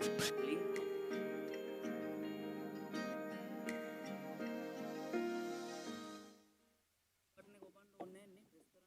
Link. Button open to name restaurant.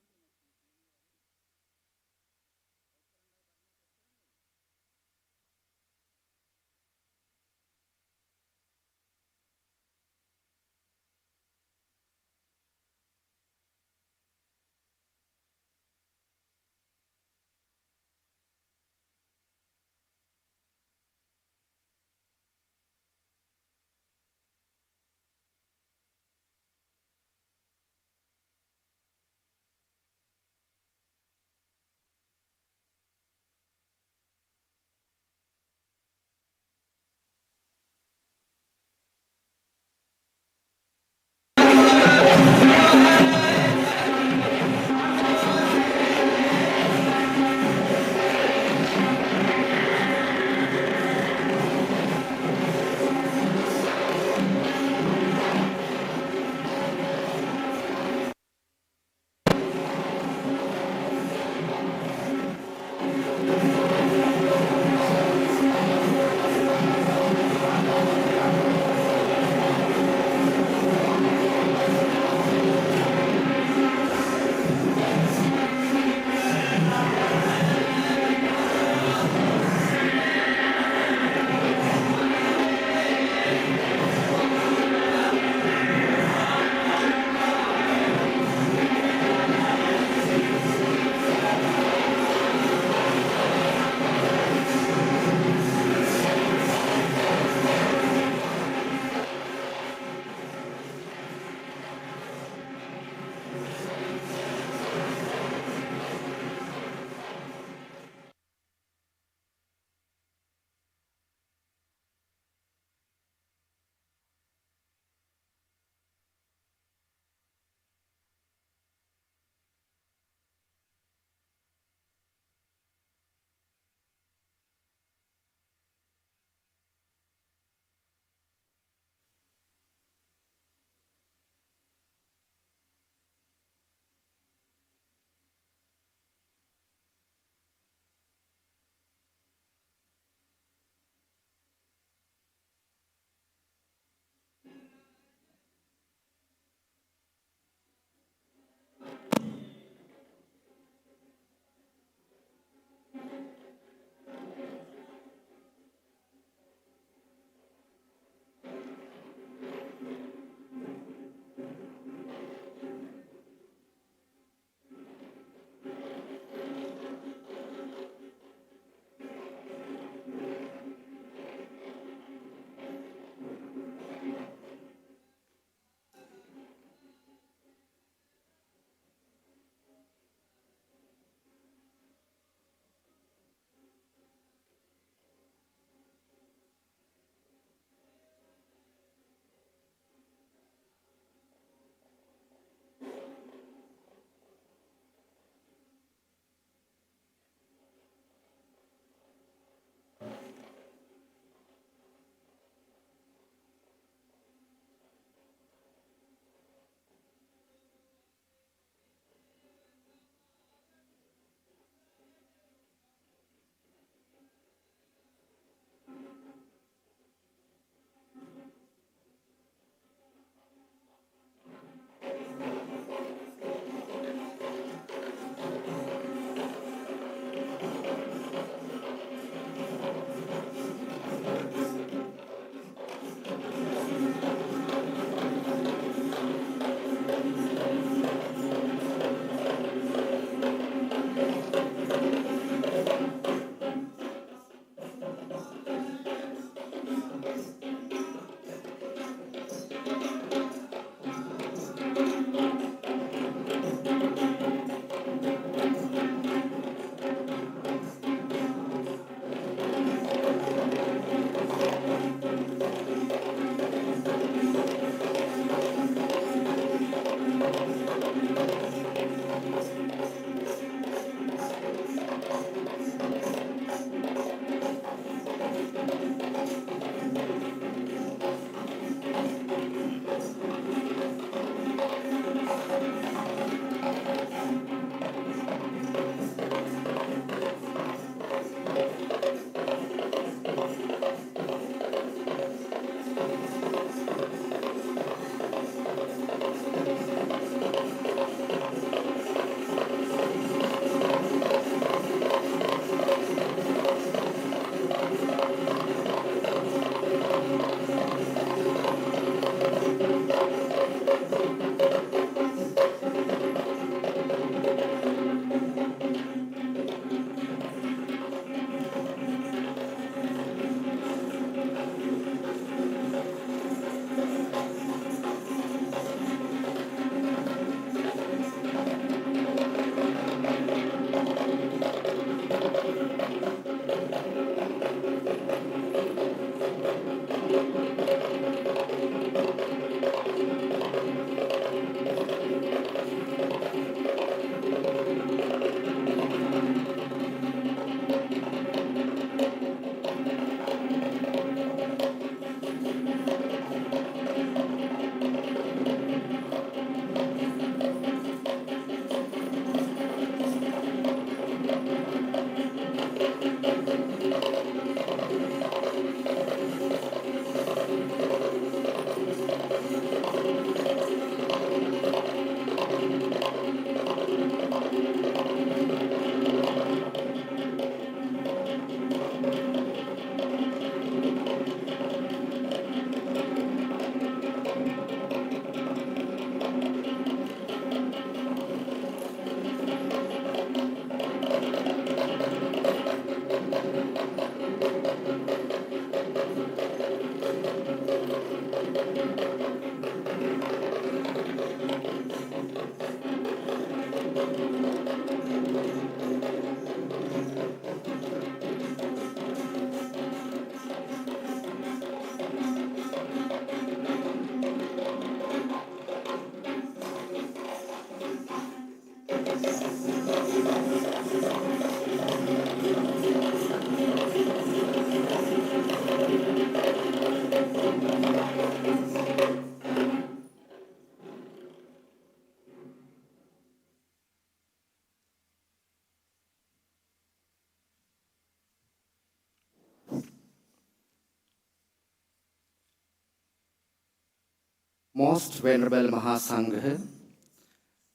Most Venerable Mahasangha,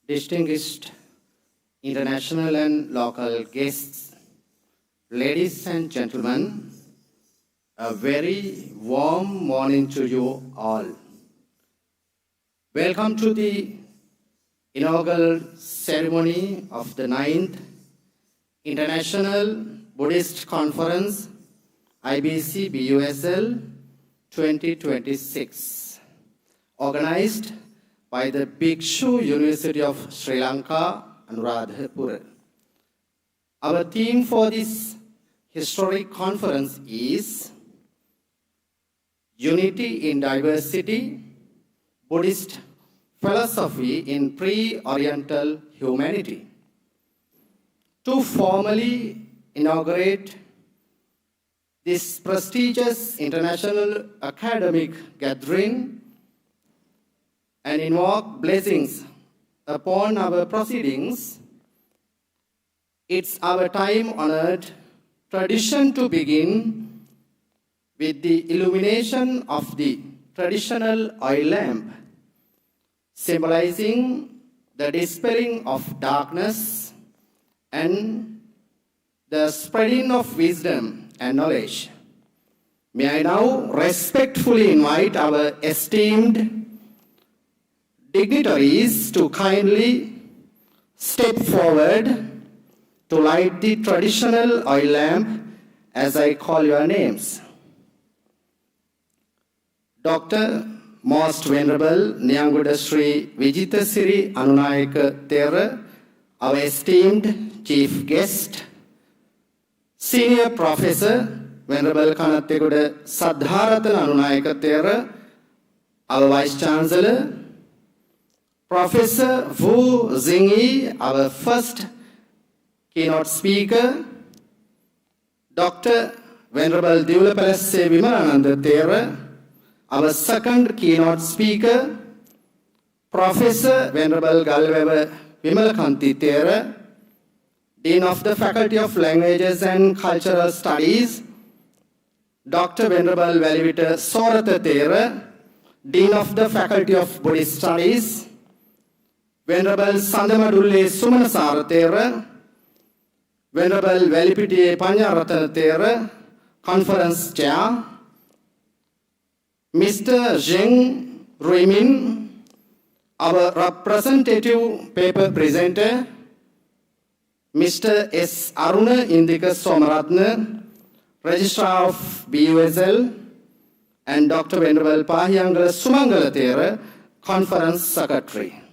distinguished international and local guests, ladies and gentlemen, a very warm morning to you all. Welcome to the inaugural ceremony of the 9th International Buddhist Conference, IBC-BUSL 2026, organized by the Bhiksu University of Sri Lanka, Anuradhapura. Our theme for this historic conference is Unity in Diversity, Buddhist Philosophy in Pre-Oriental Humanity. To formally inaugurate this prestigious international academic gathering and invoke blessings upon our proceedings, it's our time-honored tradition to begin with the illumination of the traditional oil lamp, symbolizing the dispelling of darkness and the spreading of wisdom and knowledge. May I now respectfully invite our esteemed dignitaries to kindly step forward to light the traditional oil lamp as I call your names. Dr. Most Venerable Nyanguda Sri Vijita Siri Anunayaka Thera, our esteemed chief guest, Senior Professor Venerable Kanateguda Sadharatan Anunayaka Thera, our Vice Chancellor, Professor Wu Xingyi, our first keynote speaker, Dr. Venerable Divulapalasse Vimalananda Thera, our second keynote speaker, Professor Venerable Galweva Vimalakanti Thera, Dean of the Faculty of Languages and Cultural Studies, Dr. Venerable Valivita Sorata Thera, Dean of the Faculty of Buddhist Studies, Venerable Sandamadulle Sumanasara Thera, Venerable Valipitiye Panyaratana Thera, Conference Chair, Mr. Zheng Ruimin, our representative paper presenter, Mr. S. Aruna Indika Somaratna, Registrar of BUSL, and Dr. Venerable Pahiyangala Sumangala Thera, Conference Secretary.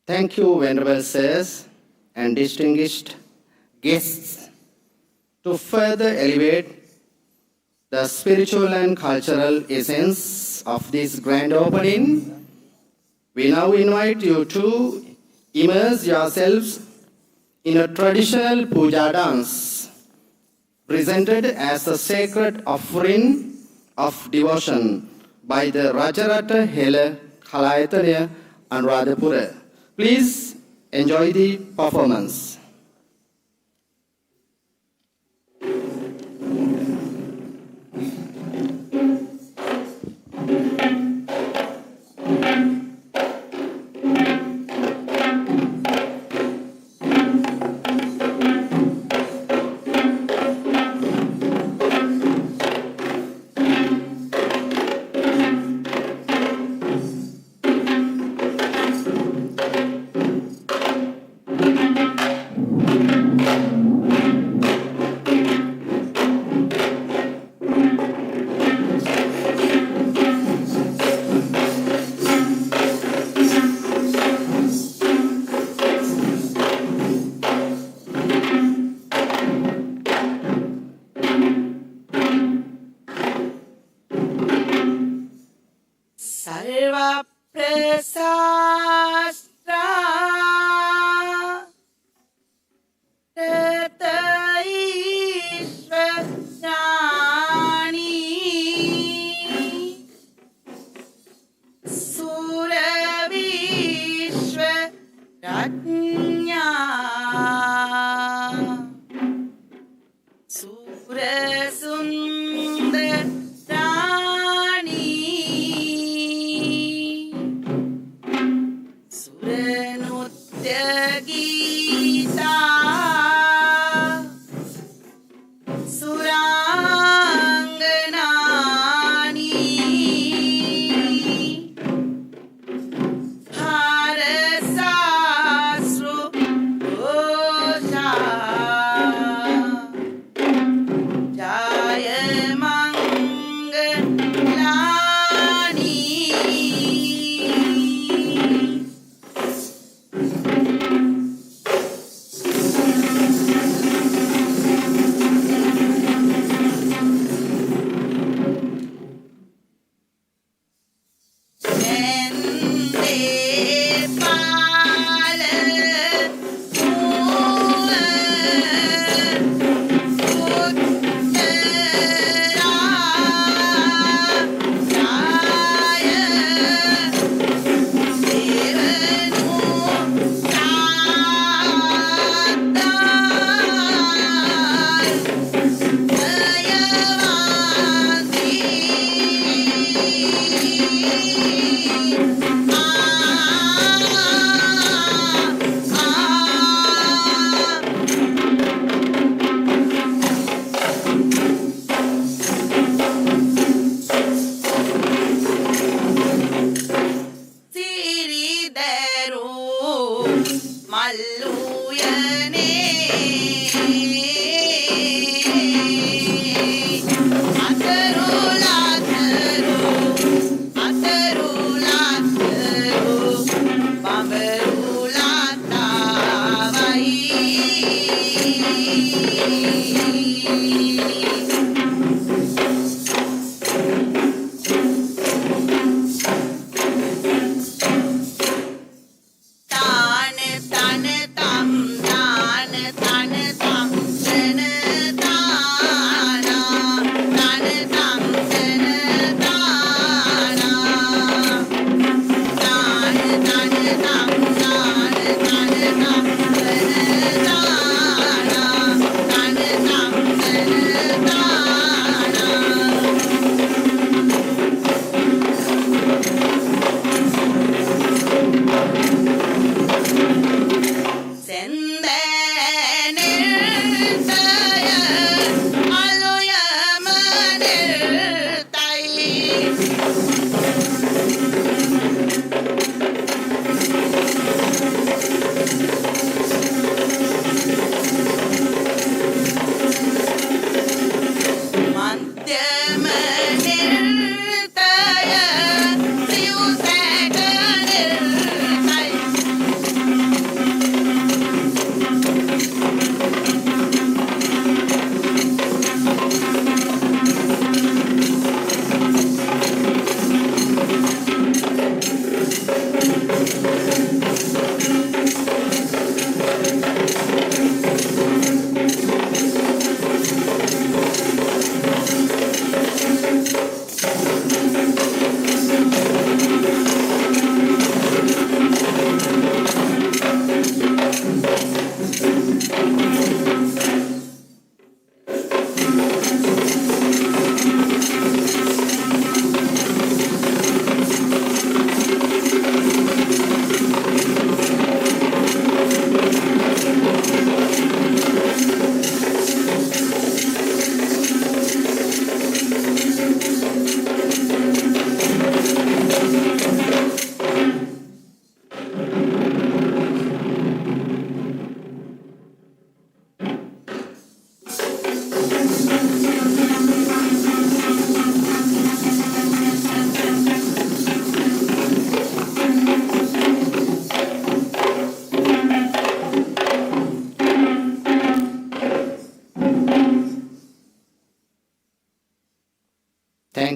Thank you, Venerable Sirs and distinguished guests. To further elevate the spiritual and cultural essence of this grand opening, we now invite you to immerse yourselves in a traditional puja dance presented as a sacred offering of devotion by the Rajarata Hela Kalayatanya Anuradhapura. Please enjoy the performance.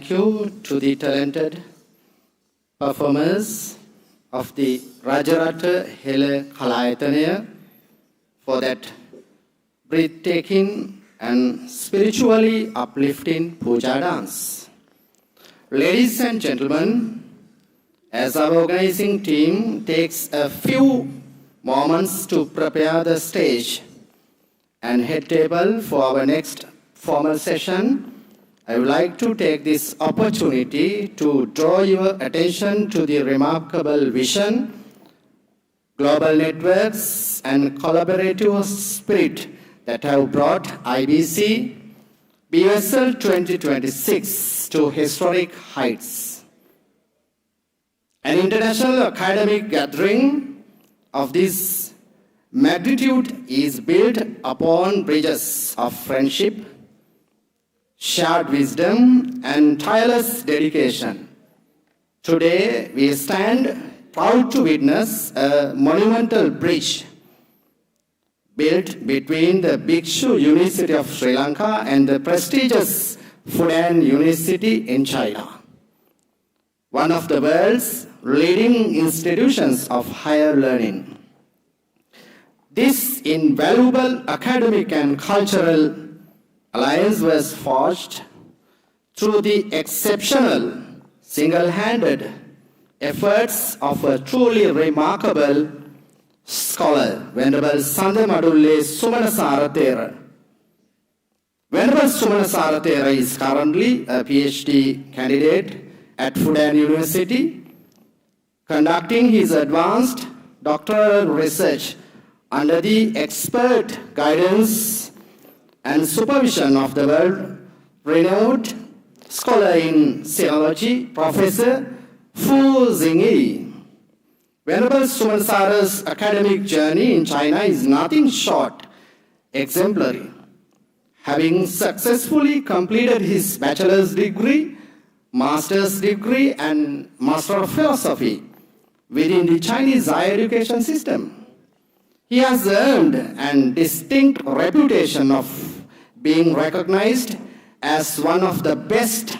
thank you to the talented performers of the Rajarata Hele Kalayatanaya for that breathtaking and spiritually uplifting puja dance. Ladies and gentlemen, as our organizing team takes a few moments to prepare the stage and head table for our next formal session, I would like to take this opportunity to draw your attention to the remarkable vision, global networks, and collaborative spirit that have brought IBC BUSL-2026 to historic heights. An international academic gathering of this magnitude is built upon bridges of friendship, shared wisdom, and tireless dedication. Today, we stand proud to witness a monumental bridge built between the Bhiksu University of Sri Lanka and the prestigious Fudan University in China, one of the world's leading institutions of higher learning. This invaluable academic and cultural alliance was forged through the exceptional, single-handed efforts of a truly remarkable scholar, Venerable Sanda Madulle Sumanasarathera. Venerable Sumanasarathera is currently a PhD candidate at Fudan University, conducting his advanced doctoral research under the expert guidance and supervision of the world-renowned scholar in sinology, Professor Fu Xingyi. Venerable Sumanasara's academic journey in China is nothing short exemplary. Having successfully completed his bachelor's degree, master's degree, and Master of Philosophy within the Chinese higher education system, he has earned a distinct reputation of being recognized as one of the best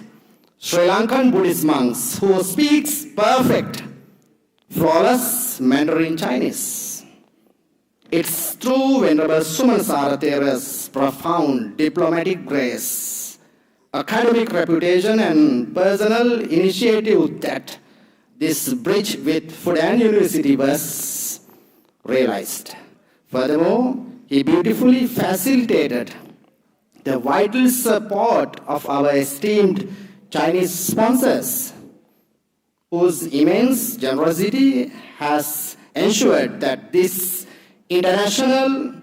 Sri Lankan Buddhist monks who speaks perfect, flawless Mandarin Chinese. It's through Venerable Sumanasarathera's profound diplomatic grace, academic reputation, and personal initiative that this bridge with Fudan University was realized. Furthermore, he beautifully facilitated the vital support of our esteemed Chinese sponsors, whose immense generosity has ensured that this international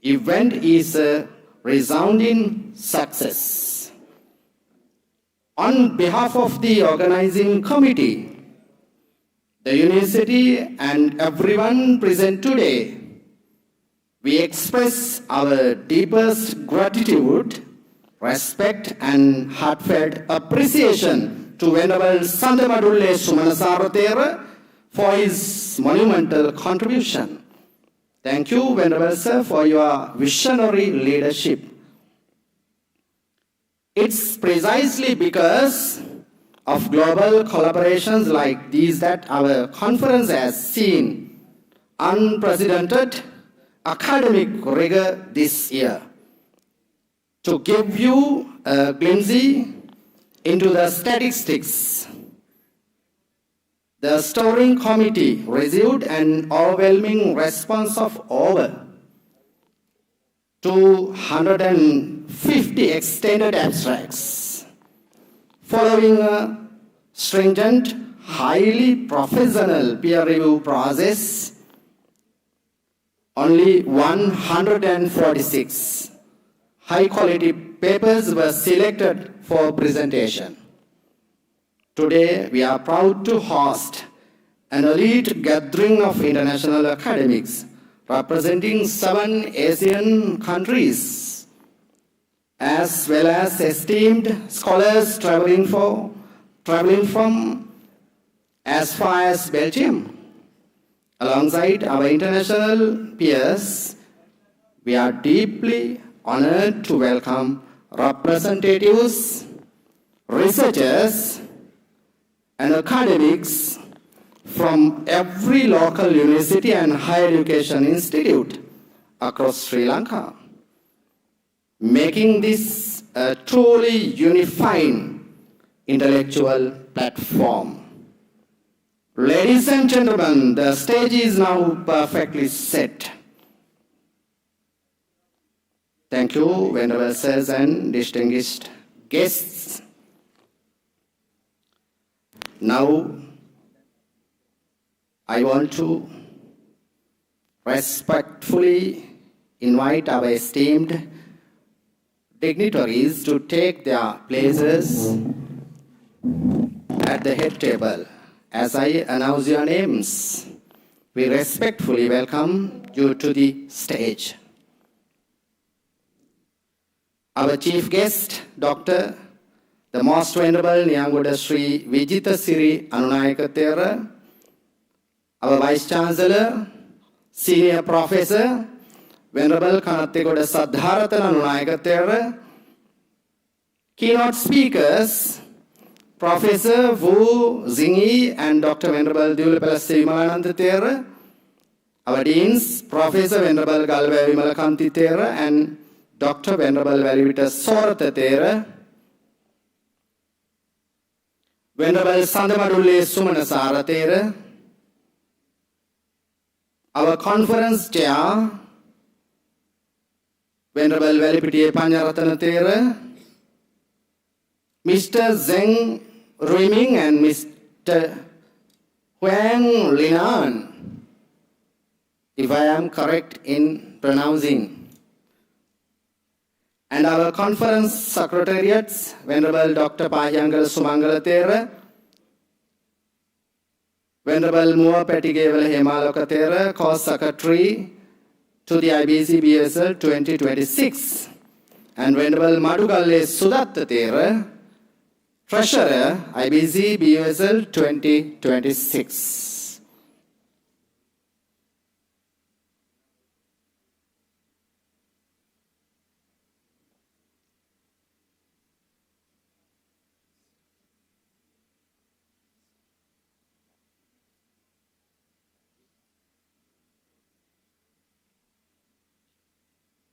event is a resounding success. On behalf of the organizing committee, the university, and everyone present today, we express our deepest gratitude, respect, and heartfelt appreciation to Venerable Sanda Madulle Sumanasarathera for his monumental contribution. Thank you, Venerable Sir, for your visionary leadership. It's precisely because of global collaborations like these that our conference has seen unprecedented academic rigor this year. To give you a glimpse into the statistics, the steering committee received an overwhelming response of over 250 extended abstracts. Following a stringent, highly professional peer review process, only 146 high-quality papers were selected for presentation. Today, we are proud to host an elite gathering of international academics representing 7 Asian countries, as well as esteemed scholars traveling from as far as Belgium. Alongside our international peers, we are deeply honored to welcome representatives researchers and academics from every local university and higher education institute across Sri Lanka, making this a truly unifying intellectual platform. Ladies and gentlemen, the stage is now perfectly set. Thank you, venerable sirs and distinguished guests. Now, I want to respectfully invite our esteemed dignitaries to take their places at the head table. As I announce your names, we respectfully welcome you to the stage. Our chief guest, Dr. the Most Venerable Nyangoda Sri Vijita Siri Anunayaka Thera, our Vice Chancellor, Senior Professor, Venerable Kanategoda Sadharatan Anunayaka Thera, keynote speakers, Professor Wu Zingi and Dr. Venerable Dulapalase Vimalananda Thera, our deans, Professor Venerable Galva Vimalakanti Thera and Dr. Venerable Valivita Sorata Thera, Venerable Sandamadulle Sumanasara Thera, our conference chair, Venerable Valipitiye Panyaratana Thera, Mr. Zeng Ruiming and Mr. Huang Linan, if I am correct in pronouncing. And our conference secretariats, Venerable Dr. Pahyangal Sumangala Thera, Venerable Mua Petigevala Hemaloka Thera, Co-Secretary to the IBC BUSL 2026, and Venerable Madugalle Sudatta Thera, Treasurer, IBC BUSL 2026.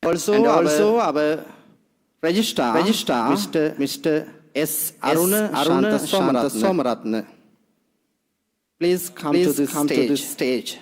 Also our registrar Mr. S. Aruna Shanta Somaratna. Please come to the stage.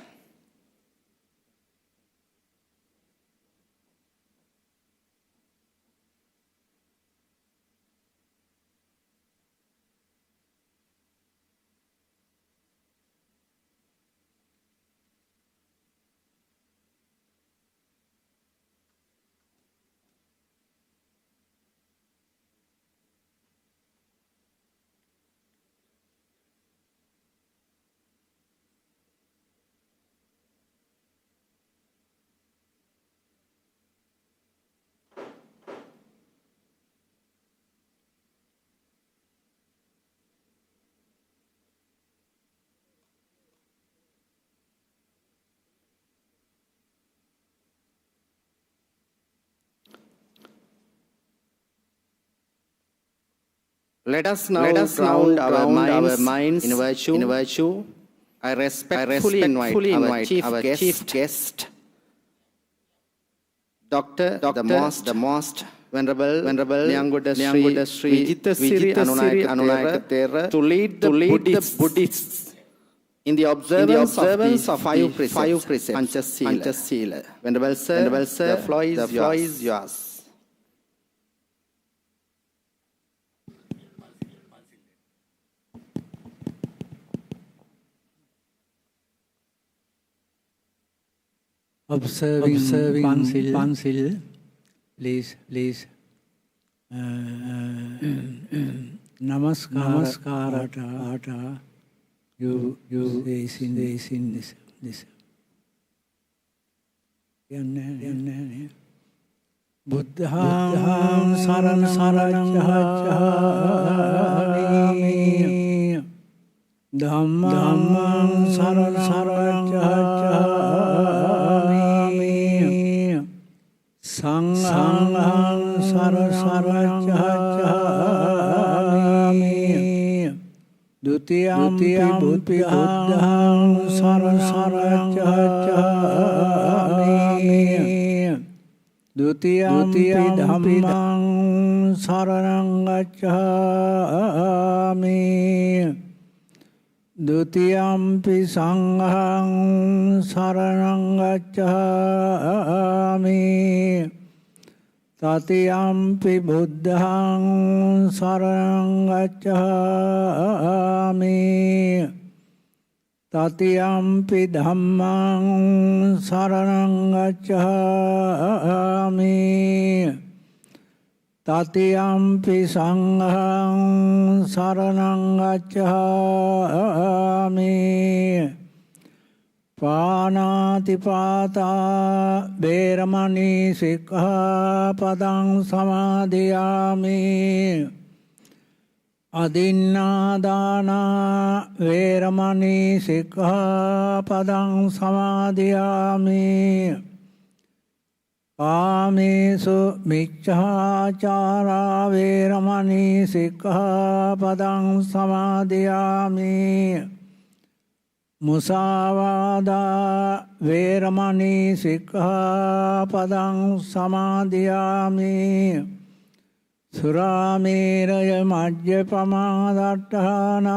Let us now ground our minds in virtue. I respectfully invite our chief guest, Dr. the most Venerable Nyangoda Sri Vijita Siri Anunayaka Thera, to lead the Buddhists in the observance of five precepts, Panchasila. Venerable Sir, the floor is yours. Observing Pansil, please. Namaskara. You say in this. Buddham saranam Dhammam saranam Sangham saranam Dutiyampi buddhang saranang gacchami. Dutiyampi dhammang saranang gacchami. Dutiyampi sanghang saranang gacchami. Tatiyampi buddhang saranang gacchami. Tatiyampi dhammang saranang gacchami. Tatiyampi sanghang saranang gacchami. Pānātipātā vēramani sikkhapadang samadhiyāmi. Adinādāna vēramani sikkhapadang samadhiyāmi. Kāmesu micchācārā vēramani sikkhapadang samadhiyāmi. Musāvādā vēramani sikkhapadang samadhiyāmi. Surāmeraya majjapamādaṭṭhānā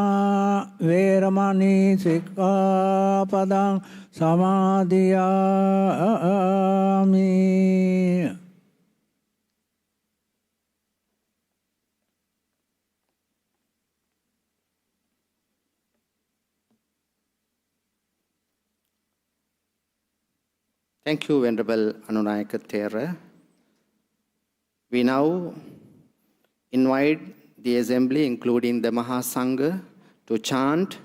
vēramani sikkhapadang samadhiyāmi. Thank you, Venerable Anunayaka Thera. We now invite the assembly, including the Mahasangha, to chant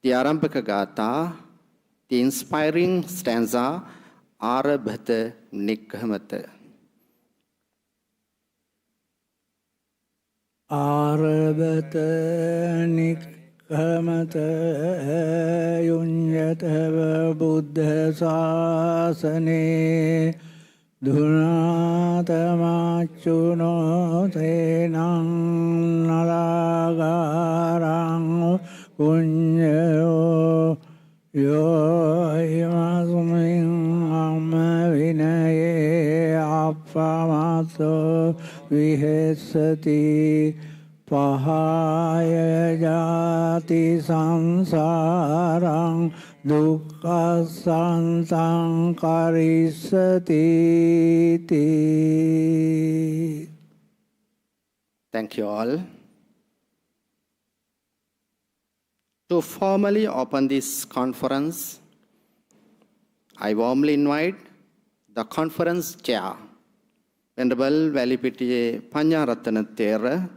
the Arambhaka Gatha, the inspiring stanza, Arabhata Nikhamata. Arabhata Nikhamata Yunyatava Buddha Sāsane Dhunātamachuno Tenang Nalagarang Kunyo Yo Imasming Amma Vinaye Appamato Vihesati Pahaya Jati Samsarang Dukkha Santang Karisati. Thank you all. To formally open this conference, I warmly invite the conference chair, Venerable Valipitiye Panyaratana Thera,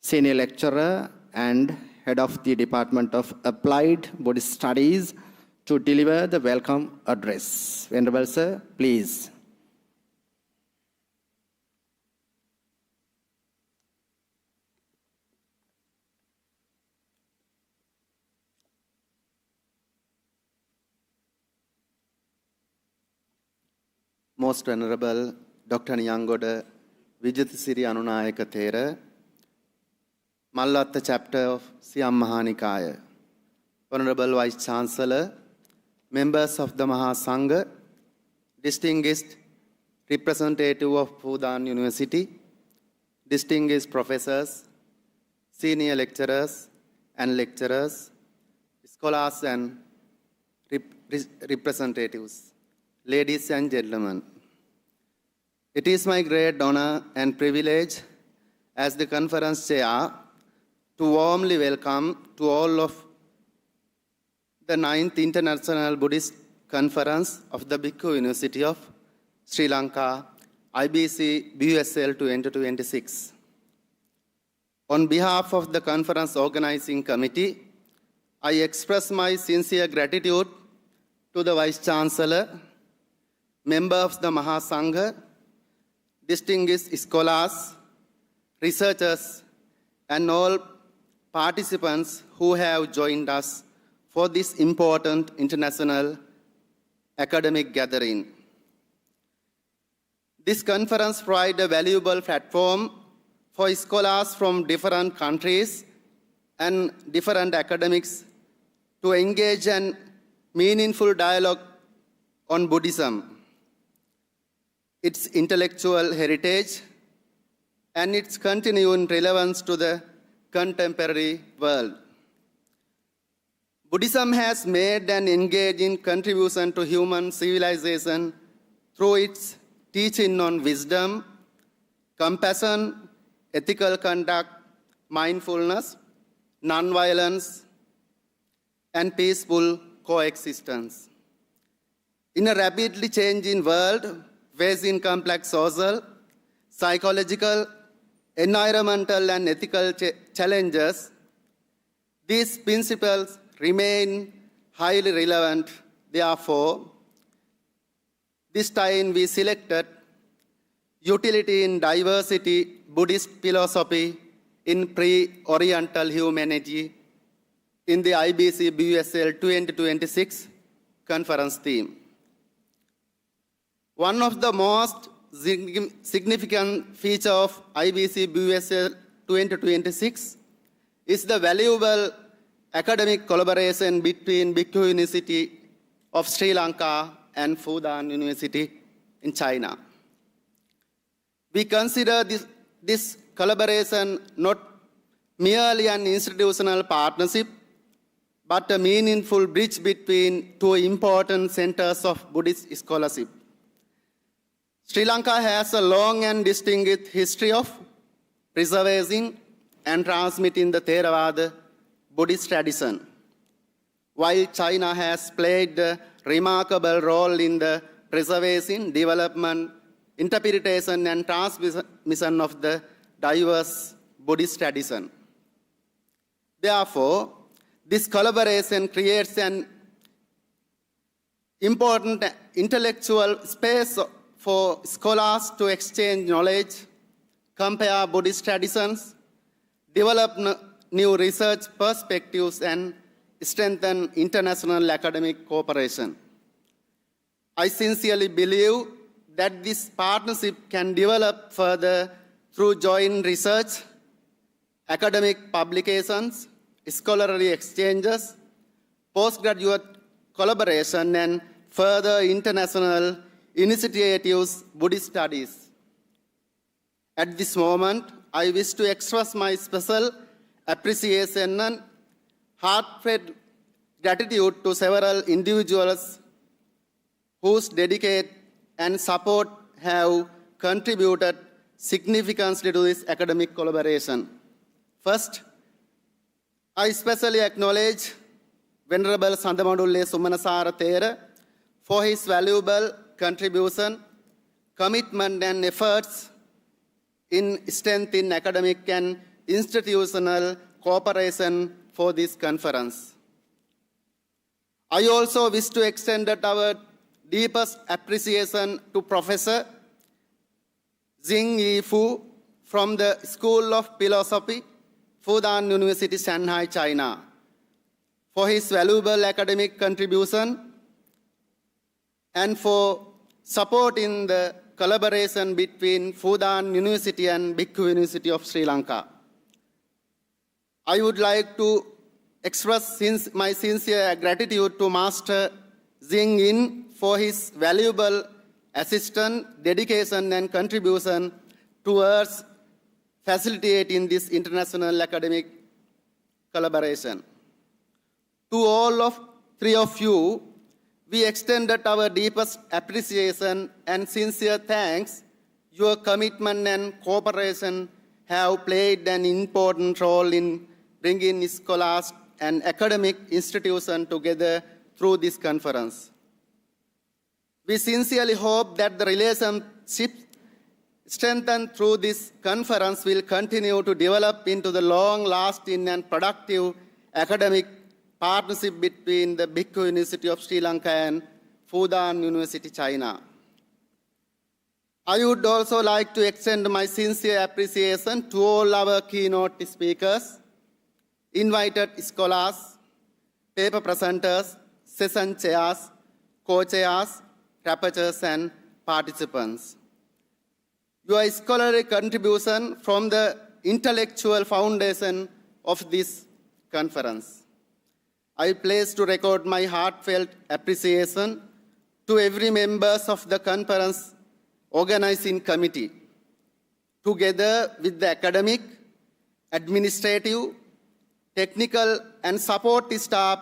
Senior Lecturer and Head of the Department of Applied Buddhist Studies, to deliver the welcome address. Venerable Sir, please. Most Venerable Dr. Nyangoda Vijayathasiri Anunayaka Thera, Mallatta chapter of Siam Mahanikaya, Honorable Vice Chancellor, members of the Mahasangha, distinguished representative of Fudan University, distinguished professors, senior lecturers and lecturers, scholars and representatives, ladies and gentlemen. It is my great honor and privilege as the conference chair to warmly welcome to all of the 9th International Buddhist Conference of the Bhiksu University of Sri Lanka, IBC BUSL-2026. On behalf of the conference organizing committee, I express my sincere gratitude to the Vice Chancellor, members of the Mahasangha, distinguished scholars, researchers, and all participants who have joined us for this important international academic gathering. This conference provides a valuable platform for scholars from different countries and different academics to engage in meaningful dialogue on Buddhism, its intellectual heritage, and its continuing relevance to the contemporary world. Buddhism has made an engaging contribution to human civilization through its teaching on wisdom, compassion, ethical conduct, mindfulness, nonviolence, and peaceful coexistence. In a rapidly changing world, facing complex social, psychological, environmental, and ethical challenges, these principles remain highly relevant. Therefore, this time we selected Utility in Diversity Buddhist Philosophy in Pre-Oriental Humanity in the IBC BUSL-2026 conference theme. One of the most significant features of IBC BUSL 2026 is the valuable academic collaboration between Bhiksu University of Sri Lanka and Fudan University in China. We consider this collaboration not merely an institutional partnership, but a meaningful bridge between two important centers of Buddhist scholarship. Sri Lanka has a long and distinguished history of preserving and transmitting the Theravada Buddhist tradition, while China has played a remarkable role in the preservation, development, interpretation, and transmission of the diverse Buddhist tradition. Therefore, this collaboration creates an important intellectual space for scholars to exchange knowledge, compare Buddhist traditions, develop new research perspectives, and strengthen international academic cooperation. I sincerely believe that this partnership can develop further through joint research, academic publications, scholarly exchanges, postgraduate collaboration, and further international initiatives, Buddhist studies. At this moment, I wish to express my special appreciation and heartfelt gratitude to several individuals whose dedication and support have contributed significantly to this academic collaboration. First, I especially acknowledge Venerable Sandamadulle Sumanasara Thera for his valuable contribution, commitment, and efforts in strengthening academic and institutional cooperation for this conference. I also wish to extend our deepest appreciation to Professor Jing Yi Fu from the School of Philosophy, Fudan University, Shanghai, China, for his valuable academic contribution and for supporting the collaboration between Fudan University and Bhiksu University of Sri Lanka. I would like to express my sincere gratitude to Master Jing Yin for his valuable assistance, dedication, and contribution towards facilitating this international academic collaboration. To all of three of you, we extended our deepest appreciation and sincere thanks. Your commitment and cooperation have played an important role in bringing scholars and academic institutions together through this conference. We sincerely hope that the relationship strengthened through this conference will continue to develop into the long-lasting and productive academic partnership between the Bhiksu University of Sri Lanka and Fudan University, China. I would also like to extend my sincere appreciation to all our keynote speakers, invited scholars, paper presenters, session chairs, co-chairs, rapporteurs, and participants. Your scholarly contribution from the intellectual foundation of this conference. I place to record my heartfelt appreciation to every members of the conference organizing committee, together with the academic, administrative, technical, and support staff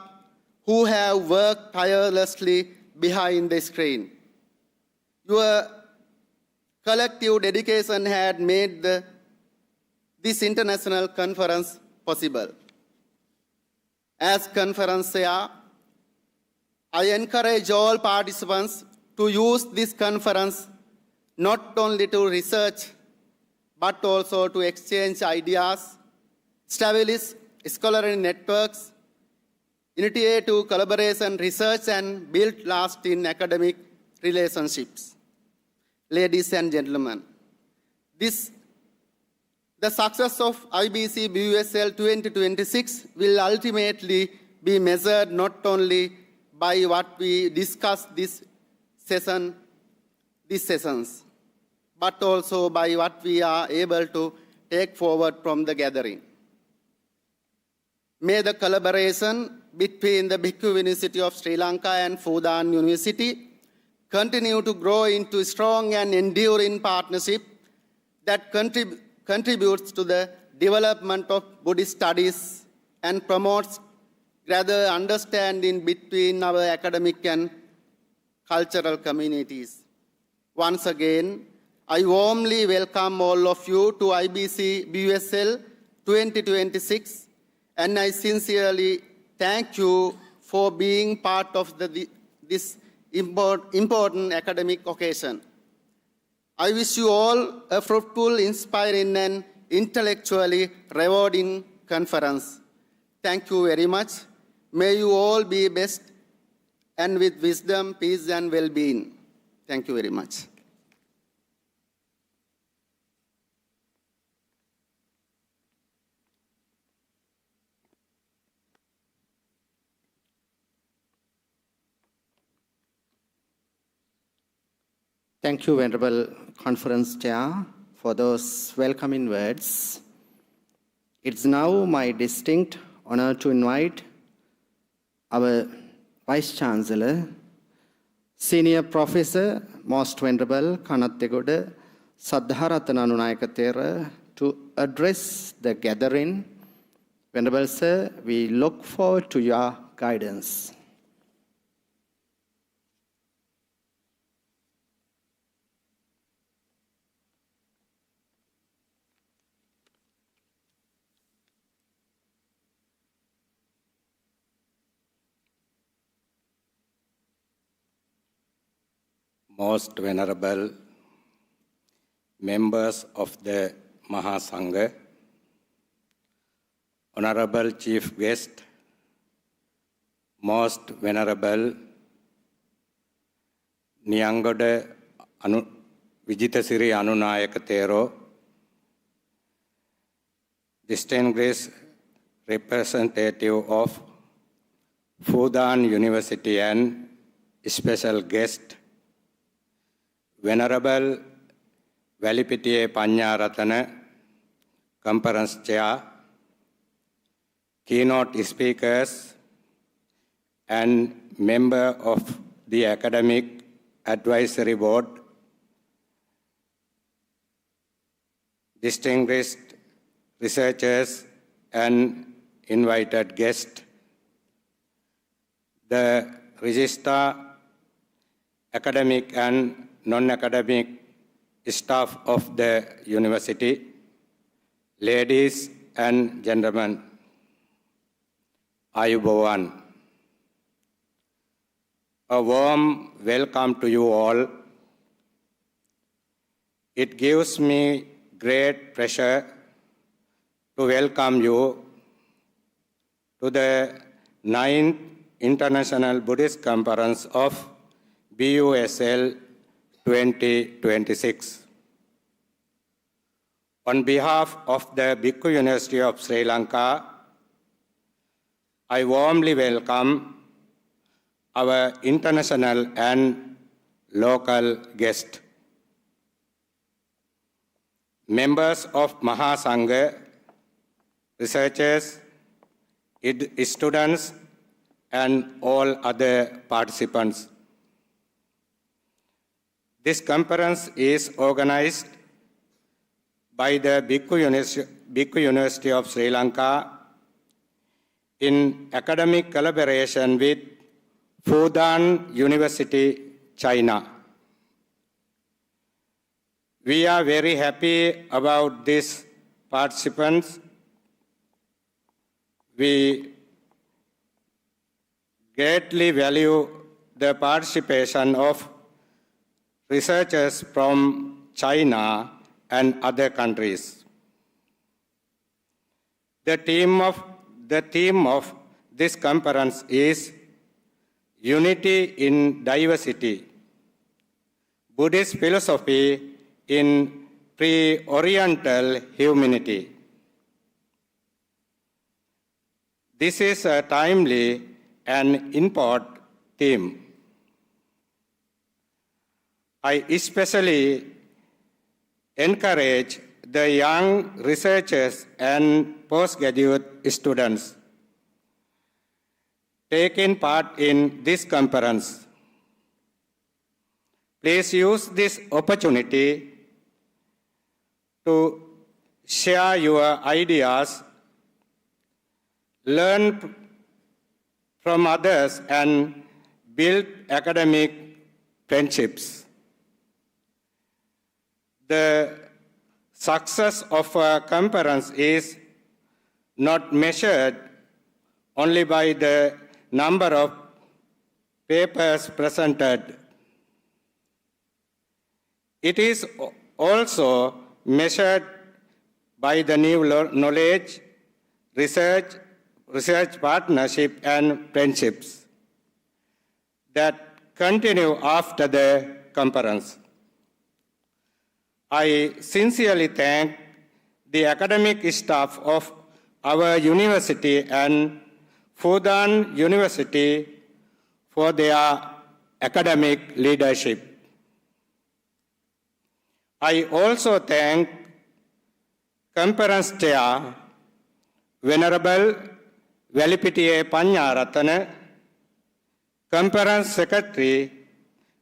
who have worked tirelessly behind the screen. Your collective dedication had made this international conference possible. As conference chair, I encourage all participants to use this conference not only to research, but also to exchange ideas, establish scholarly networks, initiate collaboration, research, and build lasting academic relationships. Ladies and gentlemen, the success of IBC BUSL 2026 will ultimately be measured not only by what we discuss these sessions, but also by what we are able to take forward from the gathering. May the collaboration between the Bhiksu University of Sri Lanka and Fudan University continue to grow into a strong and enduring partnership that contributes to the development of Buddhist studies and promotes greater understanding between our academic and cultural communities. Once again, I warmly welcome all of you to IBC BUSL 2026, and I sincerely thank you for being part of this important academic occasion. I wish you all a fruitful, inspiring, and intellectually rewarding conference. Thank you very much. May you all be blessed and with wisdom, peace, and well-being. Thank you very much. Thank you, Venerable Conference Chair, for those welcoming words. It's now my distinct honor to invite our Vice Chancellor, Senior Professor, Most Venerable Kanattegoda Saddharatana Nunayaka to address the gathering. Venerable Sir, we look forward to your guidance. Most venerable members of the Mahasangha, honorable chief guest, most venerable Niyangoda Vijitasiri Anunayaka Tero, distinguished representative of Fudan University and special guest, Venerable Valipitiye Panyaratana, Conference Chair, keynote speakers, and member of the Academic Advisory Board, distinguished researchers and invited guests, the registrar, academic and non-academic staff of the university, ladies and gentlemen, Ayubowan. A warm welcome to you all. It gives me great pleasure to welcome you to the 9th International Buddhist Conference of BUSL 2026. On behalf of the Bhiksu University of Sri Lanka, I warmly welcome our international and local guests, members of Mahasangha, researchers, students, and all other participants. This conference is organized by the Bhiksu University of Sri Lanka in academic collaboration with Fudan University, China. We are very happy about these participants. We greatly value the participation of researchers from China and other countries. The theme of this conference is Unity in Diversity, Buddhist philosophy in Pre-Oriental humanity. This is a timely and important theme. I especially encourage the young researchers and postgraduate students taking part in this conference. Please use this opportunity to share your ideas, learn from others, and build academic friendships. The success of a conference is not measured only by the number of papers presented. It is also measured by the new knowledge, research partnership, and friendships that continue after the conference. I sincerely thank the academic staff of our university and Fudan University for their academic leadership. I also thank conference chair, Venerable Velipitiye Panyaratana, conference secretary,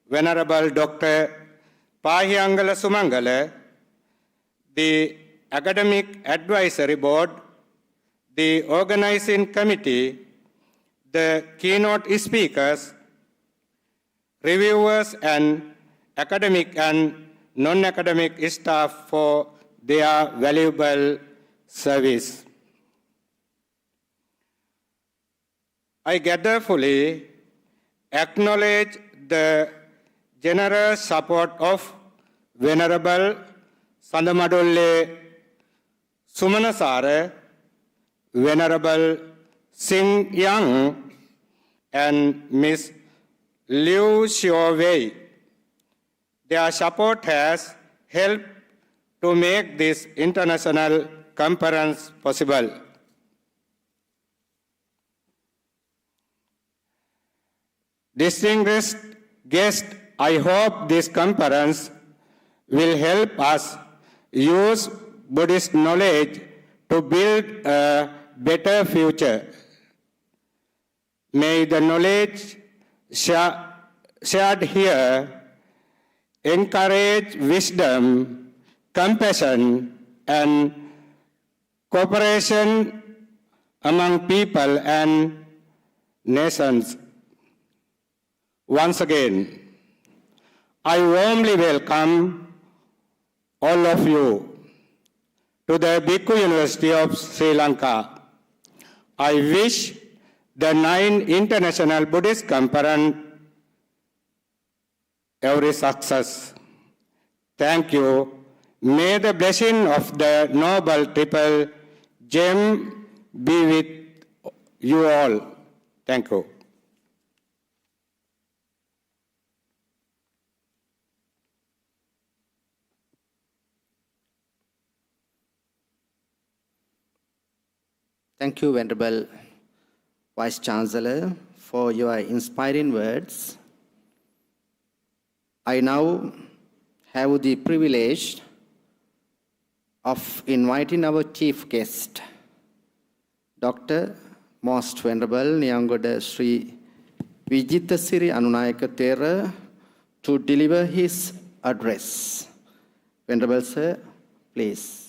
Venerable Dr. Pahiyangala Sumangala, the academic advisory board, the organizing committee, the keynote speakers, reviewers, and academic and non-academic staff for their valuable service. I gratefully acknowledge the generous support of Venerable Sandamadulle Sumanasara, Venerable Sing Yang, and Ms. Liu Xiaowei. Their support has helped to make this international conference possible. Distinguished guests, I hope this conference will help us use Buddhist knowledge to build a better future. May the knowledge shared here encourage wisdom, compassion, and cooperation among people and nations. Once again, I warmly welcome all of you to the Bhiksu University of Sri Lanka. I wish the 9th International Buddhist Conference every success. Thank you. May the blessing of the Noble Triple Gem be with you all. Thank you. Thank you, Venerable Vice Chancellor, for your inspiring words. I now have the privilege of inviting our chief guest, Dr. Most Venerable Nyangoda Sri Vijitasiri Anunayaka Thera to deliver his address. Venerable Sir, please.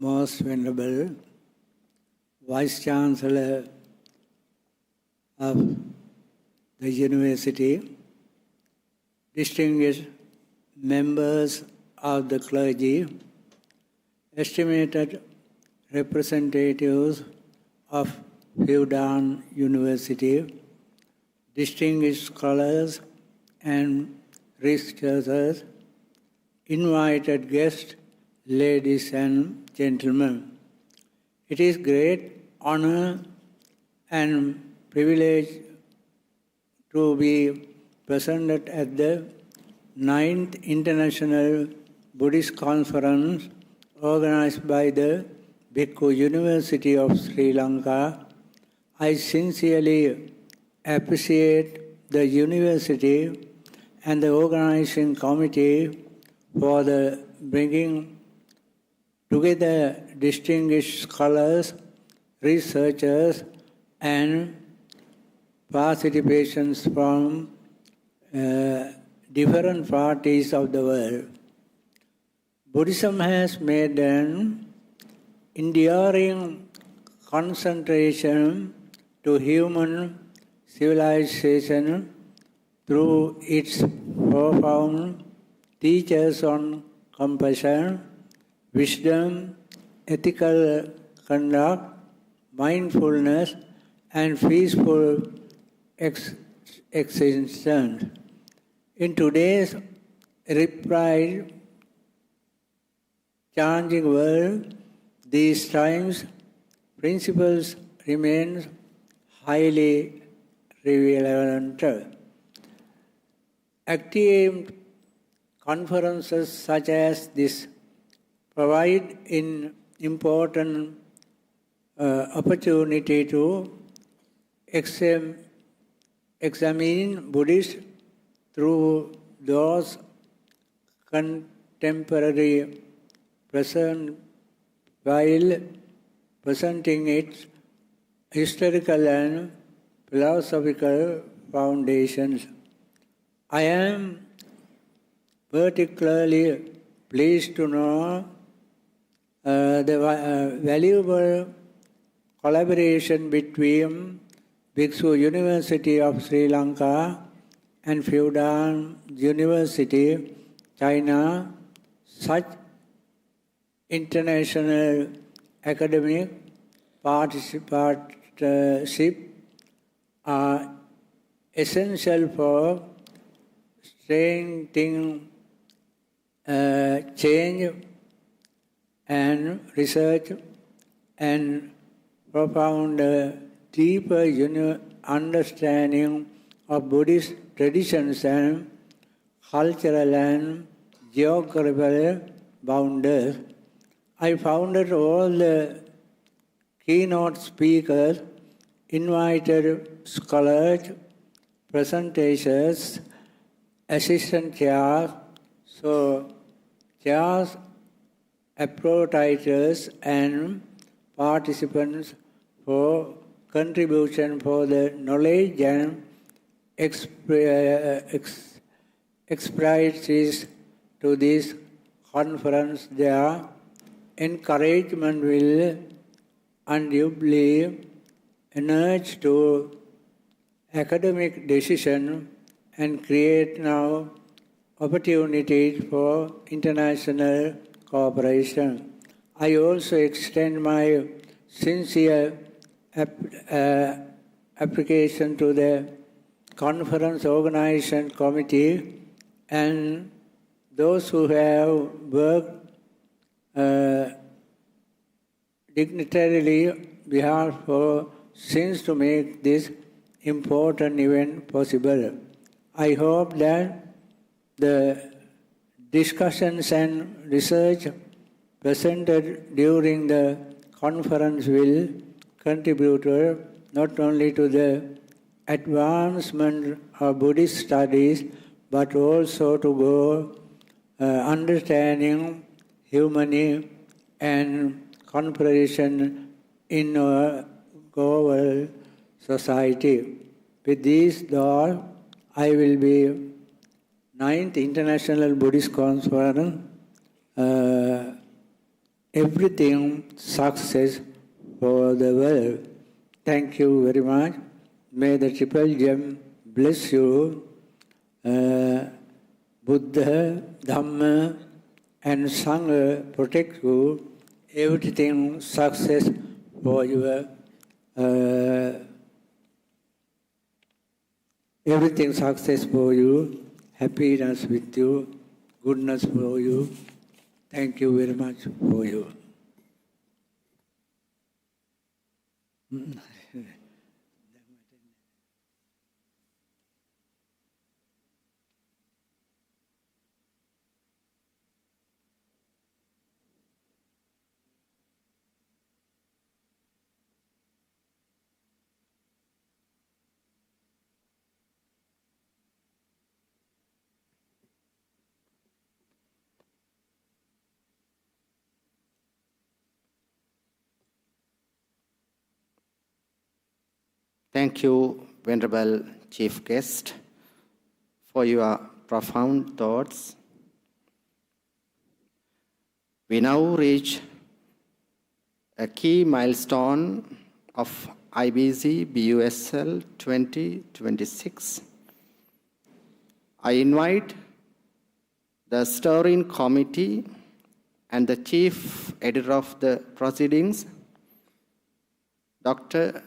Most Venerable Vice Chancellor of the University, distinguished members of the clergy, estimated representatives of Fudan University, distinguished scholars and researchers, invited guests, ladies and gentlemen. It is great honor and privilege to be present at the 9th International Buddhist Conference organized by the Bhiksu University of Sri Lanka. I sincerely appreciate the university and the organizing committee for the bringing together distinguished scholars, researchers, and participants from different parties of the world. Buddhism has made an enduring concentration to human civilization through its profound teachers on compassion, wisdom, ethical conduct, mindfulness, and peaceful existence. In today's rapid changing world, these times principles remain highly relevant. Active conferences such as this provide an important opportunity to examine Buddhism through those contemporary present while presenting its historical and philosophical foundations. I am particularly pleased to know the valuable collaboration between Bhiksu University of Sri Lanka and Fudan University, China. Such international academic partnership are essential for strengthening change and research and profound deeper understanding of Buddhist traditions and cultural and geographical boundaries. I founded all the keynote speakers, invited scholars, presentations, assistant chairs, chairs, appropriators, and participants for contribution for the knowledge and expertise to this conference. Their encouragement will undoubtedly encourage to academic decision and create now opportunities for international cooperation. I also extend my sincere application to the conference organization committee and those who have worked dignitarily behalf for since to make this important event possible. I hope that the discussions and research presented during the conference will contribute not only to the advancement of Buddhist studies, but also to go understanding humanity and cooperation in our global society. With these thoughts, I will be 9th International Buddhist Conference, everything success for the world. Thank you very much. May the Triple Gem bless you. Buddha, Dhamma, and Sangha protect you. Everything success for your everything success for you. Happiness with you. Goodness for you. Thank you very much for you. Thank you, Venerable Chief Guest, for your profound thoughts. We now reach a key milestone of IBC BUSL 2026. I invite the steering committee and the chief editor of the proceedings, Dr.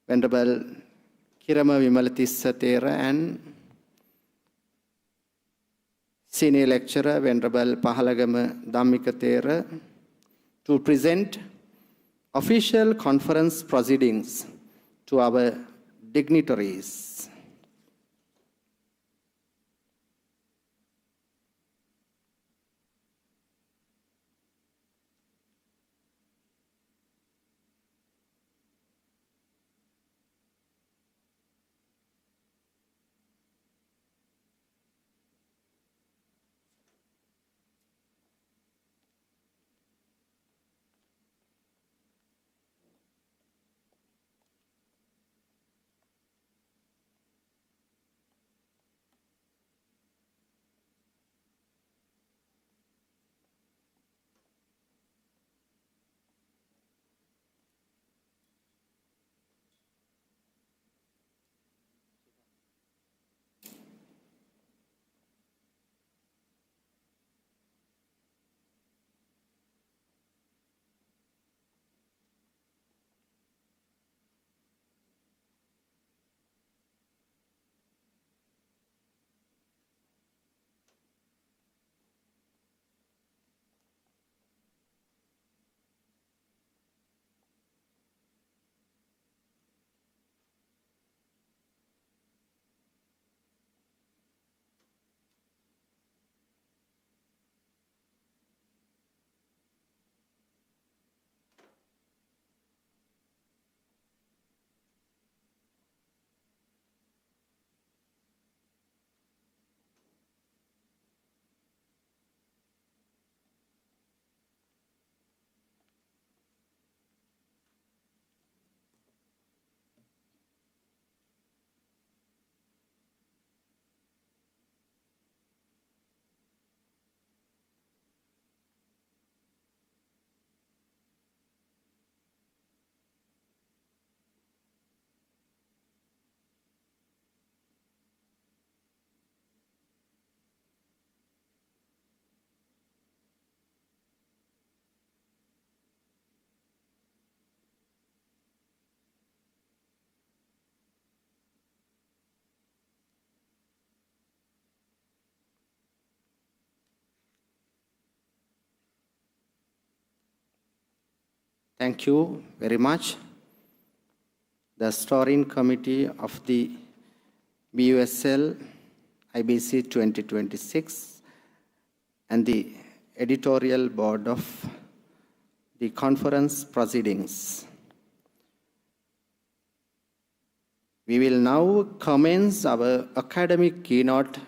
Venerable Kirama Vimalatissa Thera and Senior Lecturer Venerable Pahalagama Dhammika Thera to present official conference proceedings to our dignitaries. Thank you very much. The Steering Committee of the BUSL-IBC 2026 and the editorial board of the conference proceedings. We will now commence our academic keynote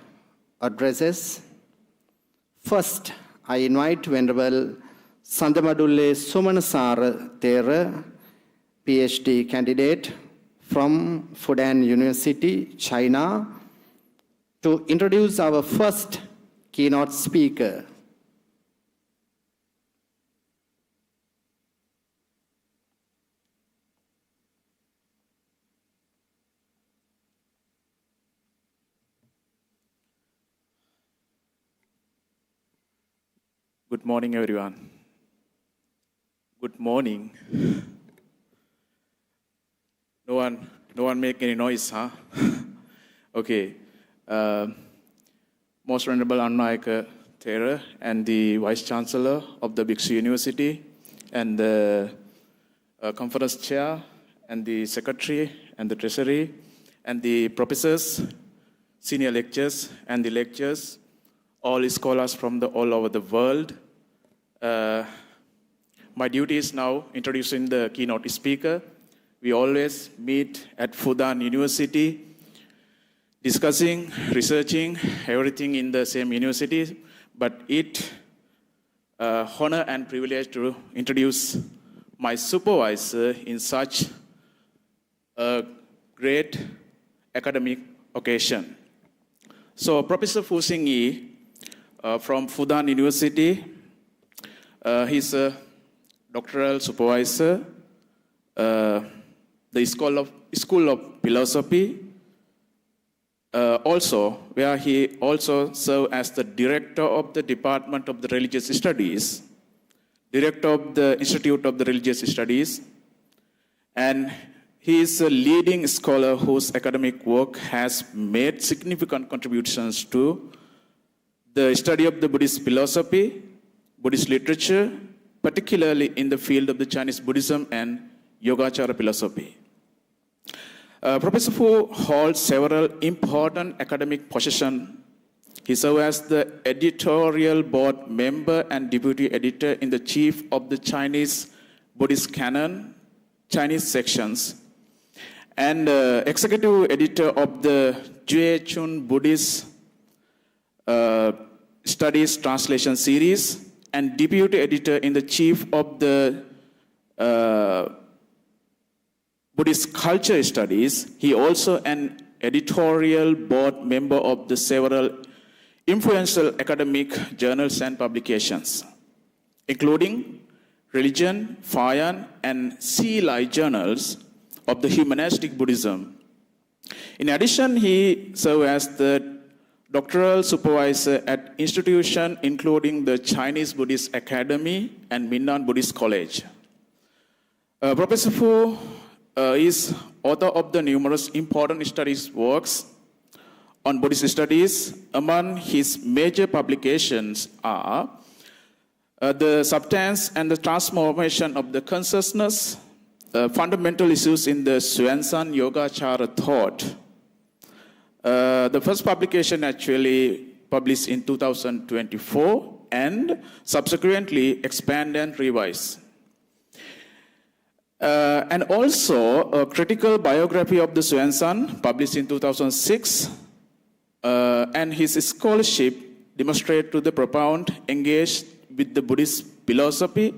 addresses. First, I invite Venerable Sandamadulle Sumanasara Thera, PhD candidate from Fudan University, China, to introduce our first keynote speaker. Good morning, everyone. Good morning. No one make any noise, huh? Okay. Most Venerable Annayaka Thera and the Vice Chancellor of the Bhiksu University and the conference chair and the secretary and the treasury and the professors, senior lecturers and the lecturers, all scholars from all over the world. My duty is now introducing the keynote speaker. We always meet at Fudan University, discussing, researching, everything in the same university, but it honor and privilege to introduce my supervisor in such a great academic occasion. So Professor Fu Xingyi from Fudan University, he's a doctoral supervisor, the School of Philosophy, also where he also served as the director of the Department of the Religious Studies, director of the Institute of the Religious Studies, and he is a leading scholar whose academic work has made significant contributions to the study of the Buddhist philosophy, Buddhist literature, particularly in the field of the Chinese Buddhism and Yogacara philosophy. Professor Fu holds several important academic positions. He served as the editorial board member and deputy editor-in-chief of the Chinese Buddhist Canon, Chinese sections, and executive editor of the Jue Chun Buddhist Studies Translation Series, and deputy editor-in-chief of the Buddhist Culture Studies. He also an editorial board member of the several influential academic journals and publications, including Religion, Fayan, and Sea Life journals of the Humanistic Buddhism. In addition, he served as the doctoral supervisor at institutions including the Chinese Buddhist Academy and Minnan Buddhist College. Professor Fu is author of the numerous important studies works on Buddhist studies. Among his major publications are The Substance and the Transformation of the Consciousness, Fundamental Issues in the Xuanzan Yogacara Thought. The first publication actually published in 2024 and subsequently expanded and revised. And also a critical biography of the Xuanzan published in 2006, and his scholarship demonstrated to the profound engaged with the Buddhist philosophy,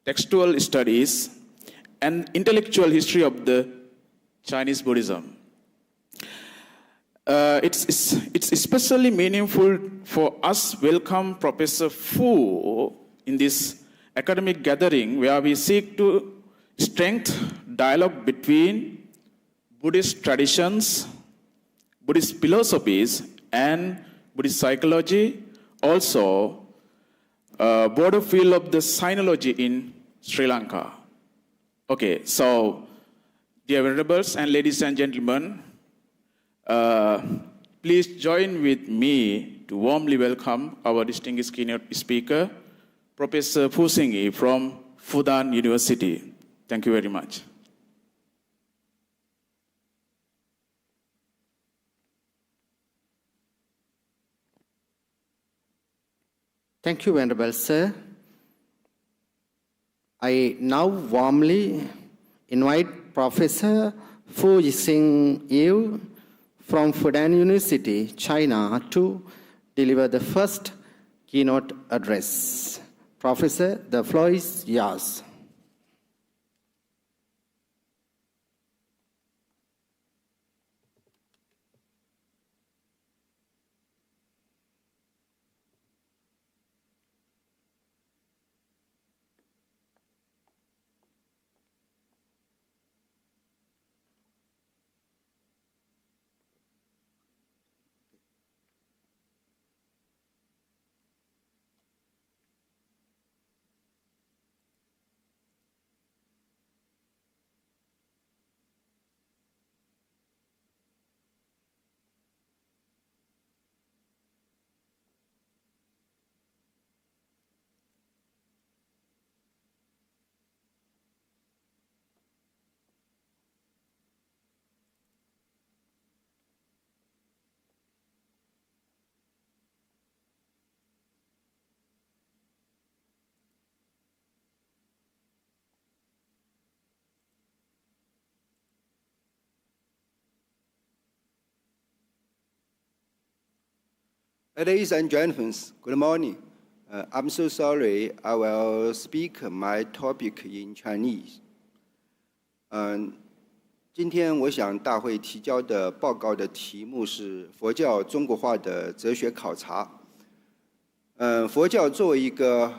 textual studies, and intellectual history of the Chinese Buddhism. It's especially meaningful for us welcome Professor Fu in this academic gathering where we seek to strengthen dialogue between Buddhist traditions, Buddhist philosophies, and Buddhist psychology, also broader field of the sinology in Sri Lanka. Okay, so dear venerables and ladies and gentlemen, please join with me to warmly welcome our distinguished keynote speaker, Professor Fu Xingyi from Fudan University. Thank you very much. Thank you, Venerable Sir. I now warmly invite Professor Fu Yixing Yu from Fudan University, China, to deliver the first keynote address. Professor, the floor is yours. Ladies and gentlemen, good morning. I'm so sorry. I will speak my topic in Chinese. 今天我想大会提交的报告的题目是佛教中国化的哲学考察。佛教作为一个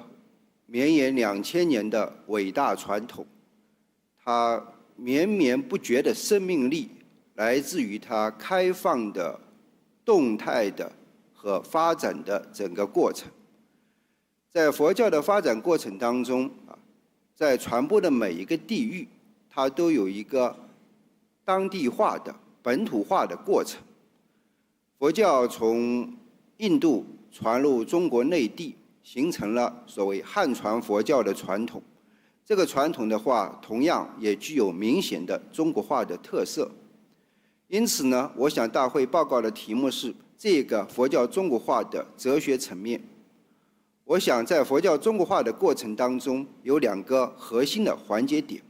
绵延2000年的伟大传统，它绵绵不绝的生命力来自于它开放的、动态的和发展的整个过程。在佛教的发展过程当中，在传播的每一个地域，它都有一个当地化的、本土化的过程。佛教从印度传入中国内地，形成了所谓汉传佛教的传统。这个传统的话，同样也具有明显的中国化的特色。因此呢，我想大会报告的题目是这个佛教中国化的哲学层面。我想在佛教中国化的过程当中，有2个核心的环节点，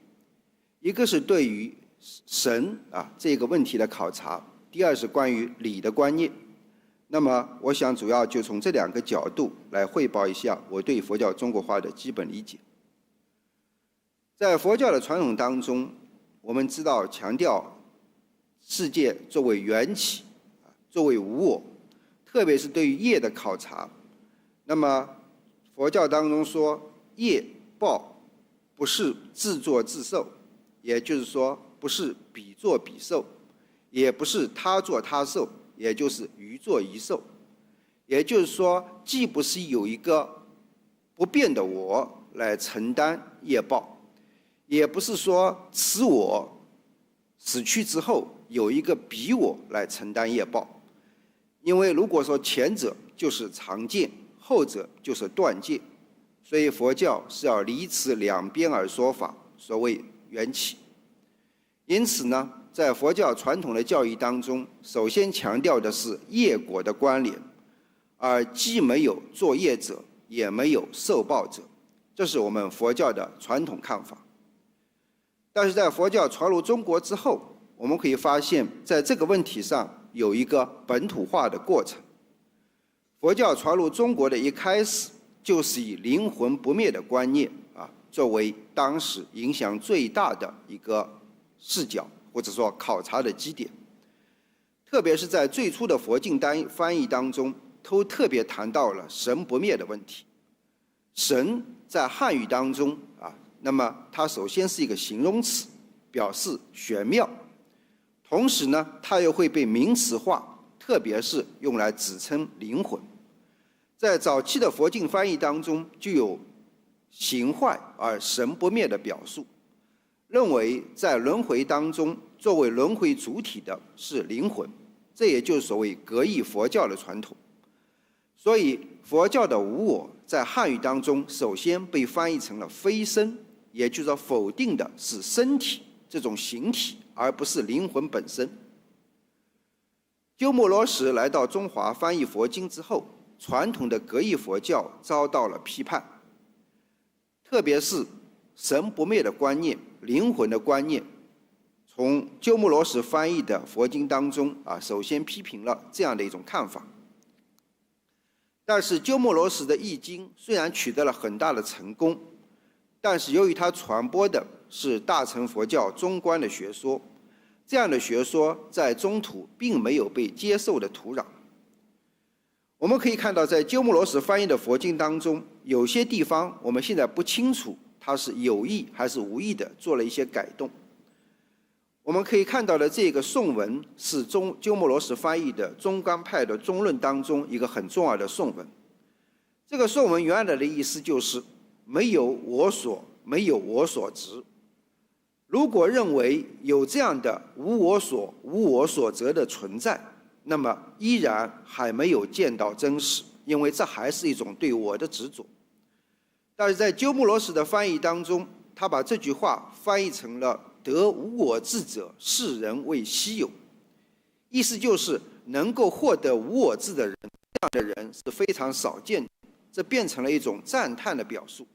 一个是对于神这个问题的考察，第二是关于理的观念。那么我想主要就从这2个角度来汇报一下我对佛教中国化的基本理解。在佛教的传统当中，我们知道强调世界作为缘起，作为无我，特别是对于业的考察。那么佛教当中说，业报不是自作自受，也就是说不是彼作彼受，也不是他作他受，也就是鱼作鱼受。也就是说，既不是有一个不变的我来承担业报，也不是说此我死去之后有一个彼我来承担业报。因为如果说前者就是常见，后者就是断见，所以佛教是要离此两边而说法，所谓缘起。因此呢，在佛教传统的教义当中，首先强调的是业果的关联，而既没有作业者，也没有受报者，这是我们佛教的传统看法。但是在佛教传入中国之后，我们可以发现，在这个问题上有一个本土化的过程。佛教传入中国的一开始，就是以灵魂不灭的观念作为当时影响最大的一个视角，或者说考察的基点。特别是在最初的佛经翻译当中，都特别谈到了神不灭的问题。神在汉语当中那么它首先是一个形容词，表示玄妙，同时呢，它又会被名词化，特别是用来指称灵魂。在早期的佛经翻译当中，就有形坏而神不灭的表述，认为在轮回当中，作为轮回主体的是灵魂，这也就是所谓格义佛教的传统。所以佛教的无我在汉语当中首先被翻译成了非生也就是说否定的是身体这种形体，而不是灵魂本身。鸠摩罗什来到中华翻译佛经之后，传统的格义佛教遭到了批判，特别是神不灭的观念、灵魂的观念，从鸠摩罗什翻译的佛经当中首先批评了这样的一种看法。但是鸠摩罗什的译经虽然取得了很大的成功，但是由于它传播的是大乘佛教中观的学说，这样的学说在中土并没有被接受的土壤。我们可以看到，在鸠摩罗什翻译的佛经当中，有些地方我们现在不清楚它是有意还是无意的做了一些改动。我们可以看到的这个颂文是鸠摩罗什翻译的中观派的中论当中一个很重要的颂文。这个颂文原来的意思就是没有我所，没有我所执。如果认为有这样的无我所、无我所择的存在，那么依然还没有见到真实，因为这还是一种对我的执着。但是在鸠摩罗什的翻译当中，他把这句话翻译成了得无我智者，世人谓稀有。意思就是能够获得无我智的人，这样的人是非常少见的，这变成了一种赞叹的表述。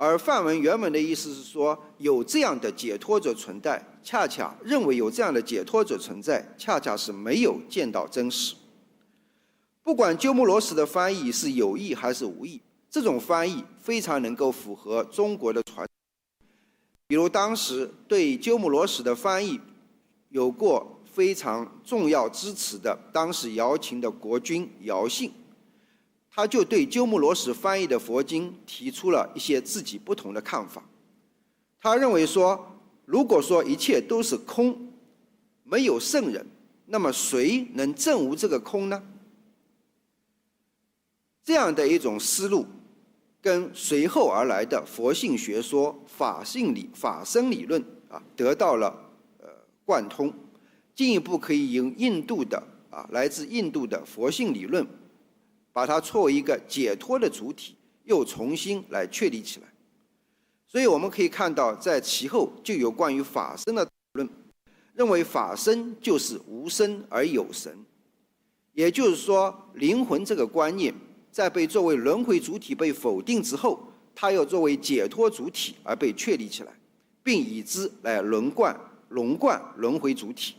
而梵文原文的意思是说，有这样的解脱者存在，恰恰认为有这样的解脱者存在，恰恰是没有见到真实。不管鸠摩罗什的翻译是有意还是无意，这种翻译非常能够符合中国的传统。比如当时对鸠摩罗什的翻译有过非常重要支持的当时姚秦的国君姚信，他就对鸠摩罗什翻译的佛经提出了一些自己不同的看法。他认为说，如果说一切都是空，没有圣人，那么谁能证悟这个空呢？这样的一种思路跟随后而来的佛性学说、法身理论得到了贯通，进一步可以用印度的来自印度的佛性理论，把它作为一个解脱的主体，又重新来确立起来。所以我们可以看到，在其后就有关于法身的讨论，认为法身就是无身而有神，也就是说，灵魂这个观念在被作为轮回主体被否定之后，它又作为解脱主体而被确立起来，并以之来笼贯轮回主体。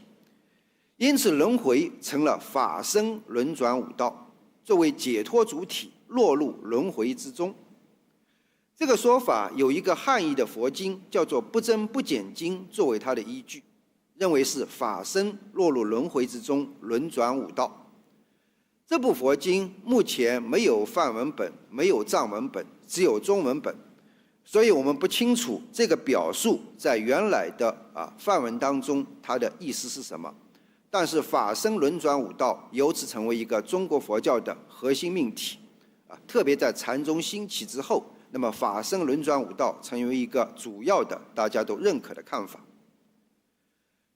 因此轮回成了法身轮转五道，作为解脱主体落入轮回之中。这个说法有一个汉译的佛经叫做《不增不减经》作为它的依据，认为是法身落入轮回之中，轮转五道。这部佛经目前没有梵文本，没有藏文本，只有中文本，所以我们不清楚这个表述在原来的梵文当中它的意思是什么。但是法身轮转五道由此成为一个中国佛教的核心命题特别在禅宗兴起之后，那么法身轮转五道成为一个主要的大家都认可的看法。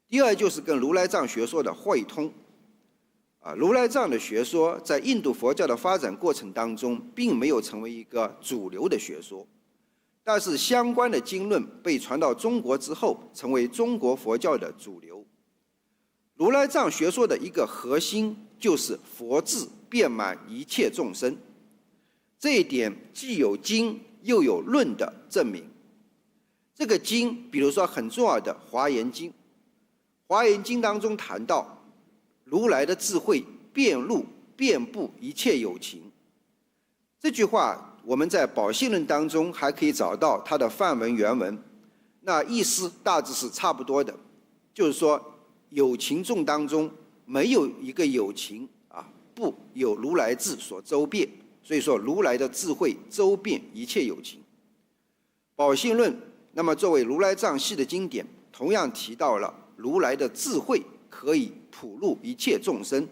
第二就是跟如来藏学说的汇通。如来藏的学说在印度佛教的发展过程当中并没有成为一个主流的学说，但是相关的经论被传到中国之后，成为中国佛教的主流。如来藏学说的一个核心就是佛智遍满一切众生，这一点既有经又有论的证明。这个经比如说很重要的《华严经》，《华严经》当中谈到如来的智慧遍布一切有情，这句话我们在宝性论当中还可以找到它的梵文原文，那意思大致是差不多的，就是说有情众当中没有一个有情不有如来智所周遍，所以说如来的智慧周遍一切有情。宝性论那么作为如来藏系的经典，同样提到了如来的智慧可以普入一切众生，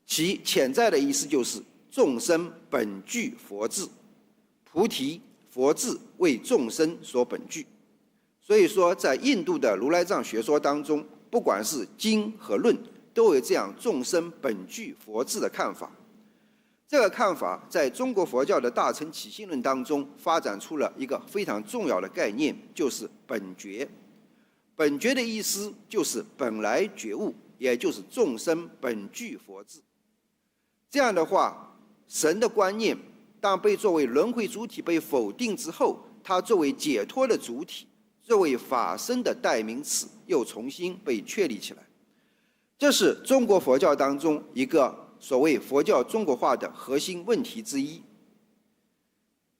其潜在的意思就是众生本具佛智，菩提佛智为众生所本具。所以说在印度的如来藏学说当中，不管是经和论都有这样众生本具佛智的看法。这个看法在中国佛教的大乘起信论当中发展出了一个非常重要的概念，就是本觉。本觉的意思就是本来觉悟，也就是众生本具佛智。这样的话，神的观念当被作为轮回主体被否定之后，它作为解脱的主体，作为法身的代名词，又重新被确立起来。这是中国佛教当中一个所谓佛教中国化的核心问题之一。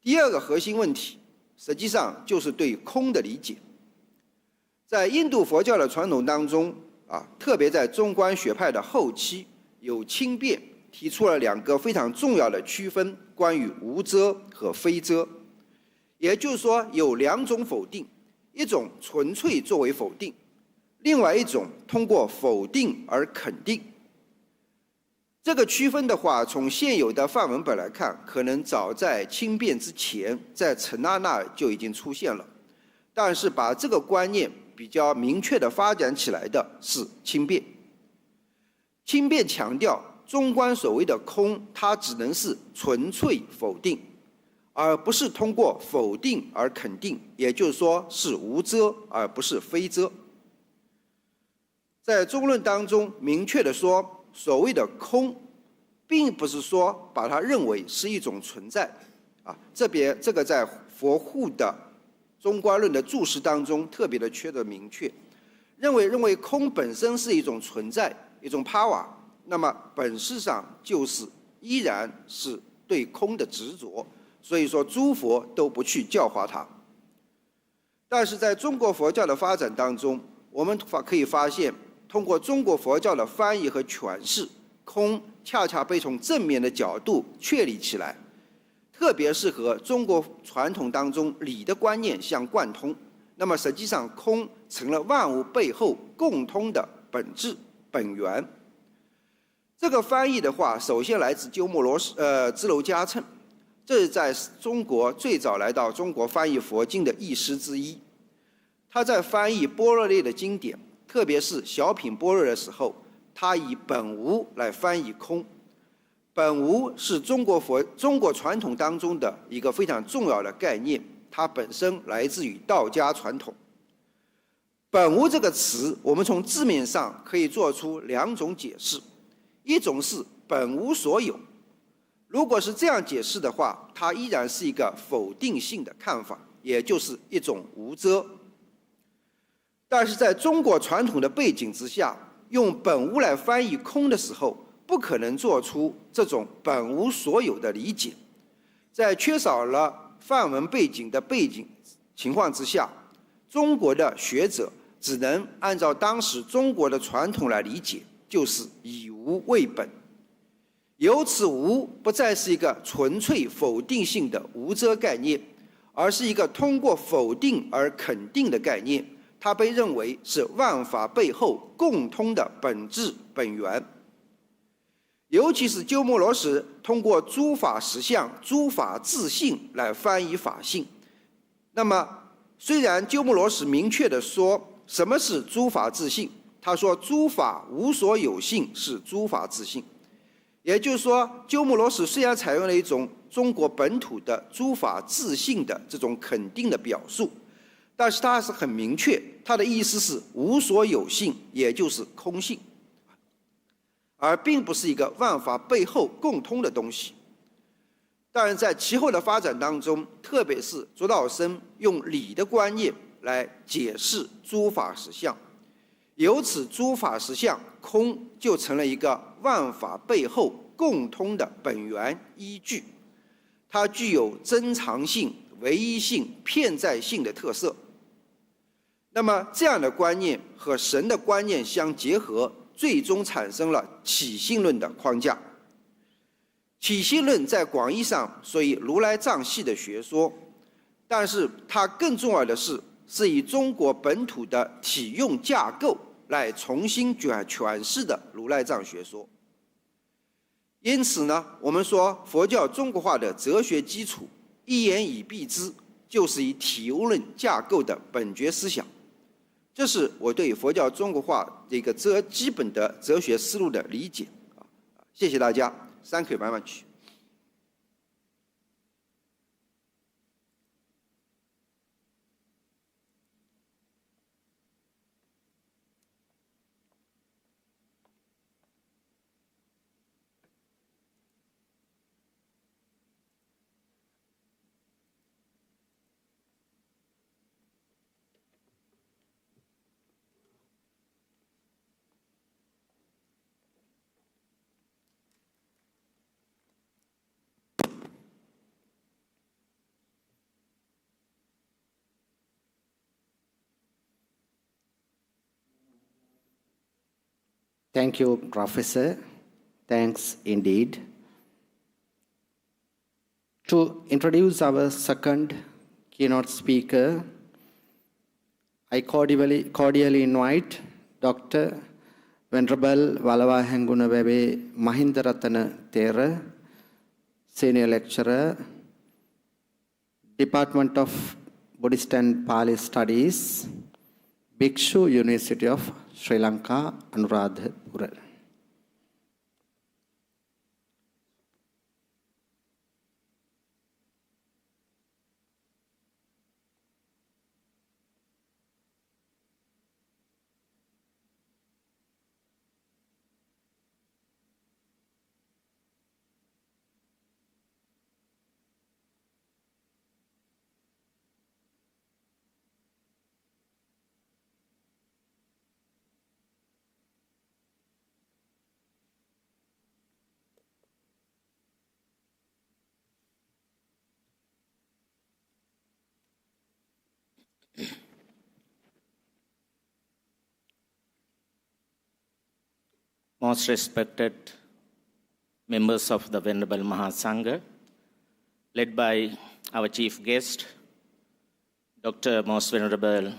第二个核心问题，实际上就是对空的理解。在印度佛教的传统当中，特别在中观学派的后期，有轻辩提出了2个非常重要的区分，关于无遮和非遮。也就是说，有2种否定，一种纯粹作为否定，另外一种通过否定而肯定。这个区分的话，从现有的梵文本来看，可能早在轻辩之前，在陈拉那就已经出现了。但是把这个观念比较明确地发展起来的是轻辩。轻辩强调，中观所谓的空，它只能是纯粹否定，而不是通过否定而肯定，也就是说是无遮而不是非遮。在中论当中明确地说，所谓的空并不是说把它认为是一种存在这个在佛护的中观论的注释当中特别的缺得明确，认为空本身是一种存在，一种 power， 那么本质上就是依然是对空的执着，所以说诸佛都不去教化它。但是在中国佛教的发展当中，我们可以发现，通过中国佛教的翻译和诠释，空恰恰被从正面的角度确立起来，特别是和中国传统当中理的观念相贯通。那么实际上，空成了万物背后共通的本质本源。这个翻译的话，首先来自鸠摩罗支娄迦谶，这是在中国最早来到中国翻译佛经的译师之一。他在翻译般若类的经典，特别是小品般若的时候，他以本无来翻译空。本无是中国传统当中的一个非常重要的概念，它本身来自于道家传统。本无这个词，我们从字面上可以做出2种解释，一种是本无所有，如果是这样解释的话，它依然是一个否定性的看法，也就是一种无遮。但是在中国传统的背景之下，用本无来翻译空的时候，不可能做出这种本无所有的理解。在缺少了梵文背景的情况之下，中国的学者只能按照当时中国的传统来理解，就是以无为本。由此无不再是一个纯粹否定性的无遮概念，而是一个通过否定而肯定的概念。它被认为是万法背后共通的本质本源。尤其是鸠摩罗什通过诸法实相、诸法自性来翻译法性。那么虽然鸠摩罗什明确地说什么是诸法自性，他说诸法无所有性是诸法自性。也就是说，鸠摩罗什虽然采用了一种中国本土的诸法自性的这种肯定的表述，但是它是很明确，它的意思是无所有性，也就是空性，而并不是一个万法背后共通的东西。当然在其后的发展当中，特别是竺道生用理的观念来解释诸法实相，由此诸法实相空就成了一个万法背后共通的本源依据，它具有珍藏性、唯一性、遍在性的特色。那么这样的观念和神的观念相结合，最终产生了起信论的框架。起信论在广义上属于如来藏系的学说，但是它更重要的是以中国本土的体用架构来重新诠释的如来藏学说。因此呢，我们说佛教中国化的哲学基础，一言以蔽之，就是以体用论架构的本觉思想。这是我对佛教中国化的一个基本的哲学思路的理解。谢谢大家。Thank you very much. Thank you, Professor. Thanks indeed. To introduce our second keynote speaker, I cordially invite Dr. Venerable Walawahenggunawebe Mahindaratana Thera, Senior Lecturer, Department of Buddhist and Pali Studies, Bhiksu, University of Sri Lanka, Anuradhapura. Most respected members of the Venerable Mahasangha, led by our chief guest, Dr. Most Venerable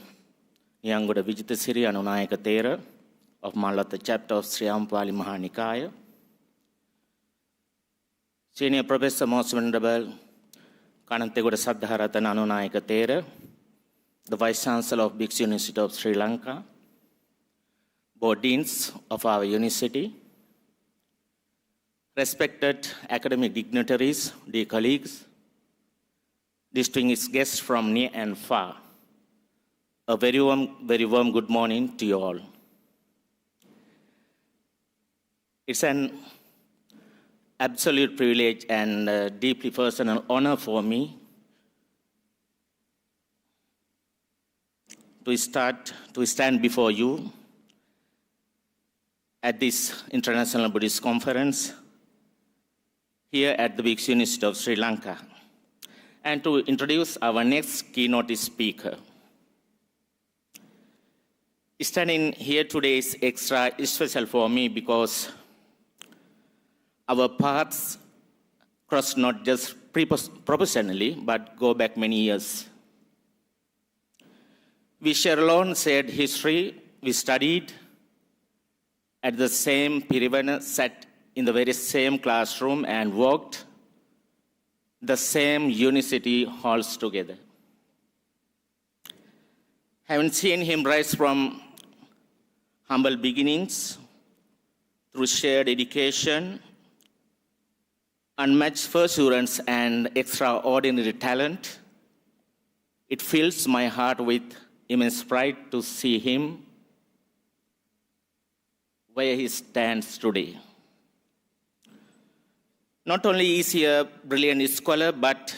Nyanggoda Vijitasiri Anunayaka Thera of Malatta chapter of Sri Ampali Mahanikaya, Senior Professor Most Venerable Kanantegoda Saddharatana Anunayaka Thera, the Vice Chancellor of Bhiksu University of Sri Lanka, Board Deans of our university, respected academic dignitaries, dear colleagues, distinguished guests from near and far, a very warm good morning to you all. It's an absolute privilege and deeply personal honor for me to stand before you at this International Buddhist Conference here at the Bhiksu University of Sri Lanka, and to introduce our next keynote speaker. Standing here today is extra special for me because our paths cross not just professionally, but go back many years. We share a long shared history. We studied at the same Pre-Priental, sat in the very same classroom and worked the same university halls together. Having seen him rise from humble beginnings through shared education, unmatched perseverance, and extraordinary talent, it fills my heart with immense pride to see him where he stands today. Not only is he a brilliant scholar, but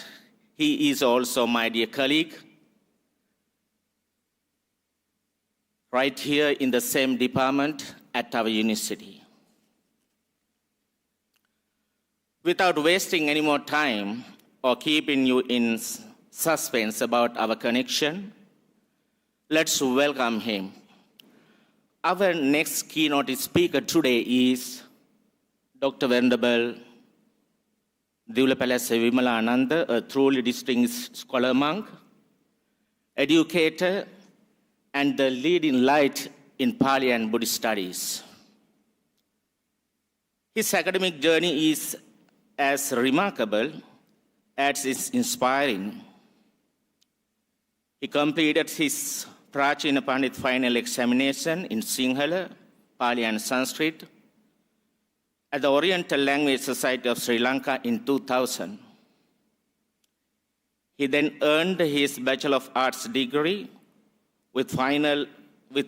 he is also my dear colleague, right here in the same department at our university. Without wasting any more time or keeping you in suspense about our connection, let's welcome him. Our next keynote speaker today is Dr. Venerable Divulapalasa Vimalananda, a truly distinguished scholar monk, educator, and the leading light in Pali and Buddhist studies. His academic journey is as remarkable as it's inspiring. He completed his Prachina Pandit final examination in Sinhala, Pali and Sanskrit at the Oriental Language Society of Sri Lanka in 2000. He then earned his Bachelor of Arts degree with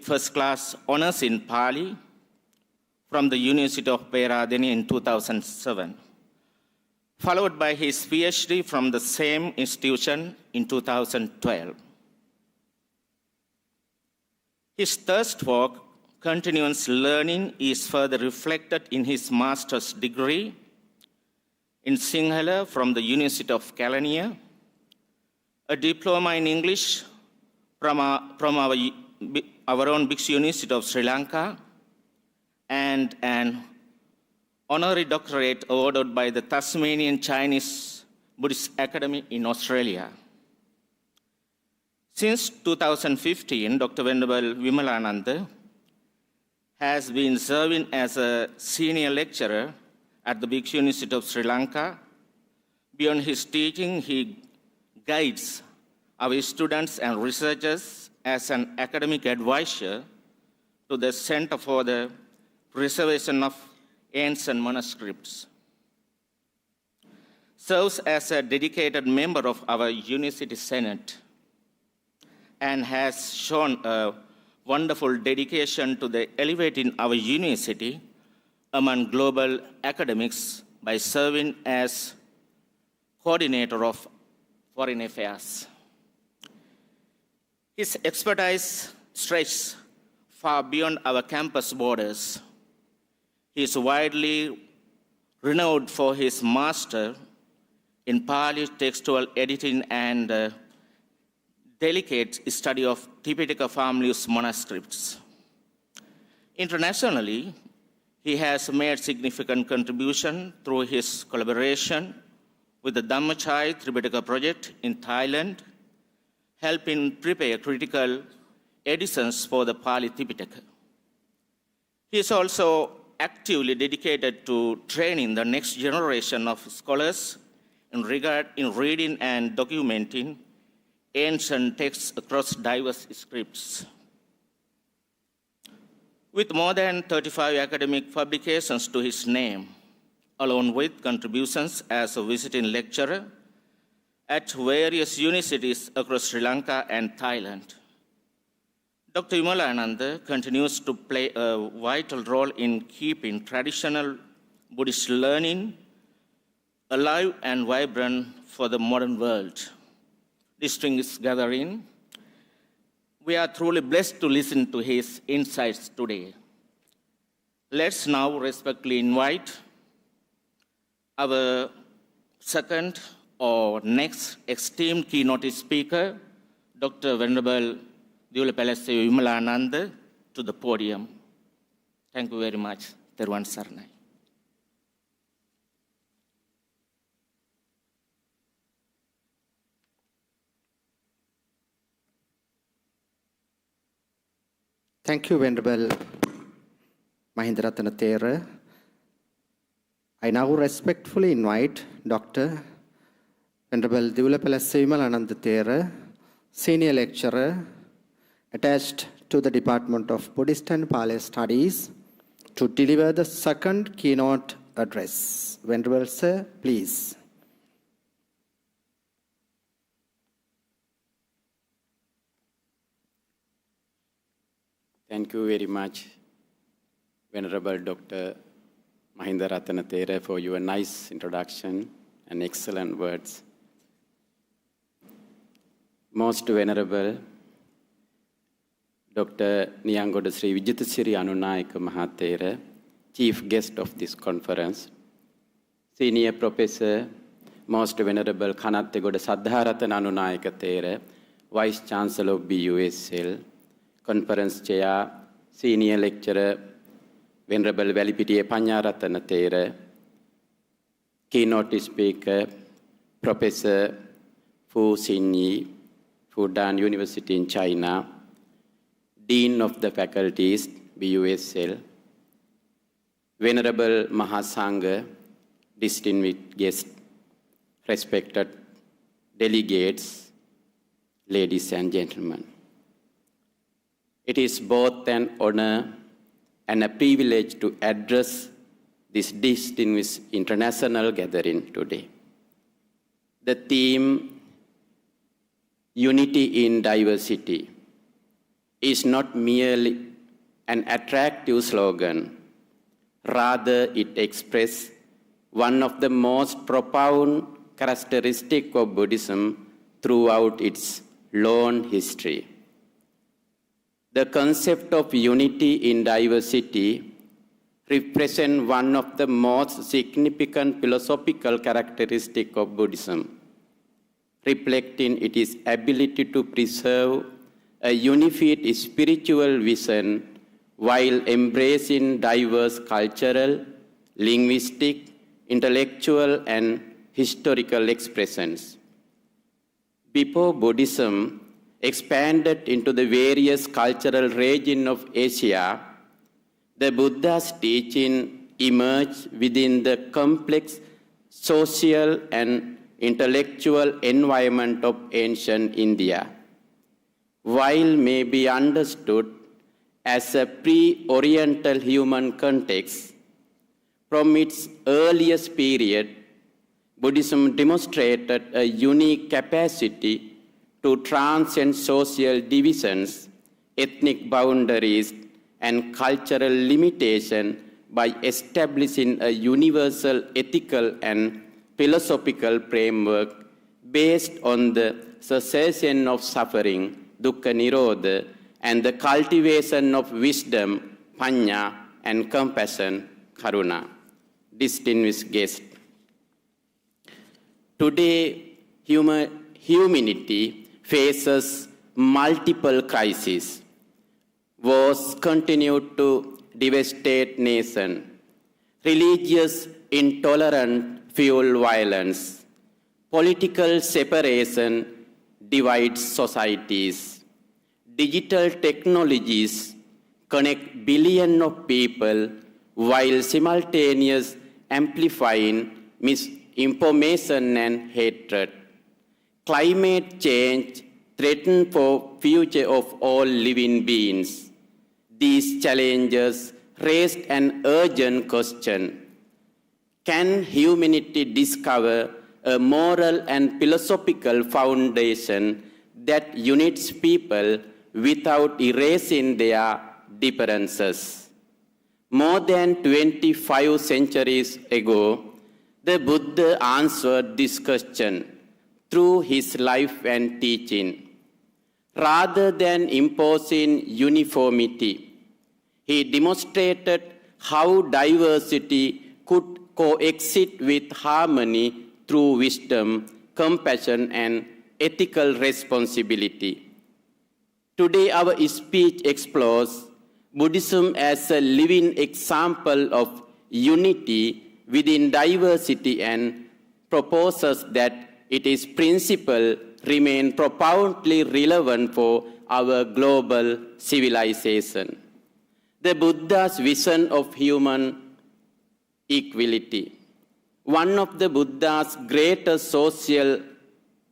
first class honors in Pali from the University of Peradeniya in 2007, followed by his PhD from the same institution in 2012. His thirst for continuous learning is further reflected in his master's degree in Sinhala from the University of Kelaniya, a diploma in English from our own Bhiksu University of Sri Lanka, and an honorary doctorate awarded by the Tasmanian Chinese Buddhist Academy in Australia. Since 2015, Dr. Venerable Vimalananda has been serving as a senior lecturer at the Bhiksu University of Sri Lanka. Beyond his teaching, he guides our students and researchers as an academic advisor to the Center for the Preservation of Ancient Manuscripts. Serves as a dedicated member of our University Senate and has shown a wonderful dedication to the elevating our university among global academics by serving as coordinator of foreign affairs. His expertise stretches far beyond our campus borders. He is widely renowned for his master in Pali textual editing and delicate study of Tipitaka family's manuscripts. Internationally, he has made significant contribution through his collaboration with the Dhammachai Tripitaka project in Thailand, helping prepare critical editions for the Pali Tipitaka. He is also actively dedicated to training the next generation of scholars in reading and documenting ancient texts across diverse scripts. With more than 35 academic publications to his name, along with contributions as a visiting lecturer at various universities across Sri Lanka and Thailand, Dr. Vimalananda continues to play a vital role in keeping traditional Buddhist learning alive and vibrant for the modern world. Distinguished gathering, we are truly blessed to listen to his insights today. Let's now respectfully invite our second or next esteemed keynote speaker, Dr. Venerable Divulapalase Vimalananda, to the podium. Thank you very much. Teruvan Saranai. Thank you, Venerable Mahindaratana Thera. I now respectfully invite Dr. Venerable Divulapalase Vimalananda Thera, Senior Lecturer attached to the Department of Buddhist and Pali Studies, to deliver the second keynote address. Venerable Sir, please. Thank you very much, Venerable Dr. Mahindaratana Thera, for your nice introduction and excellent words. Most Venerable Dr. Niyangoda Sri Vijitasiri Anunayaka Mahathera, Chief Guest of this conference, Senior Professor, Most Venerable Kanattegoda Saddharatana Anunayaka Thera, Vice Chancellor of BUSL, Conference Chair, Senior Lecturer, Venerable Velipitiya Panyaratana Thera, Keynote Speaker, Professor Fu Xinyi, Fudan University in China, Dean of the Faculties, BUSL, Venerable Mahasangha, distinguished guests, respected delegates, ladies and gentlemen. It is both an honor and a privilege to address this distinguished international gathering today. The theme, Unity in Diversity, is not merely an attractive slogan. Rather, it expresses one of the most profound characteristics of Buddhism throughout its long history. The concept of unity in diversity represents one of the most significant philosophical characteristics of Buddhism, reflecting its ability to preserve a unified spiritual vision while embracing diverse cultural, linguistic, intellectual, and historical expressions. Before Buddhism expanded into the various cultural regions of Asia, the Buddha's teaching emerged within the complex social and intellectual environment of ancient India. While may be understood as a pre-Oriental human context, from its earliest period, Buddhism demonstrated a unique capacity to transcend social divisions, ethnic boundaries, and cultural limitation by establishing a universal ethical and philosophical framework based on the cessation of suffering, dukkha nirodha, and the cultivation of wisdom, panya, and compassion, karuna. Distinguished guests, today humanity faces multiple crises. Wars continue to devastate nations. Religious intolerance fuel violence. Political separation divides societies. Digital technologies connect billions of people while simultaneously amplifying misinformation and hatred. Climate change threatens the future of all living beings. These challenges raised an urgent question. Can humanity discover a moral and philosophical foundation that unites people without erasing their differences? More than 25 centuries ago, the Buddha answered this question through his life and teaching. Rather than imposing uniformity, he demonstrated how diversity could coexist with harmony through wisdom, compassion, and ethical responsibility. Today, our speech explores Buddhism as a living example of unity within diversity and proposes that its principles remain profoundly relevant for our global civilization. The Buddha's vision of human equality. One of the Buddha's greatest social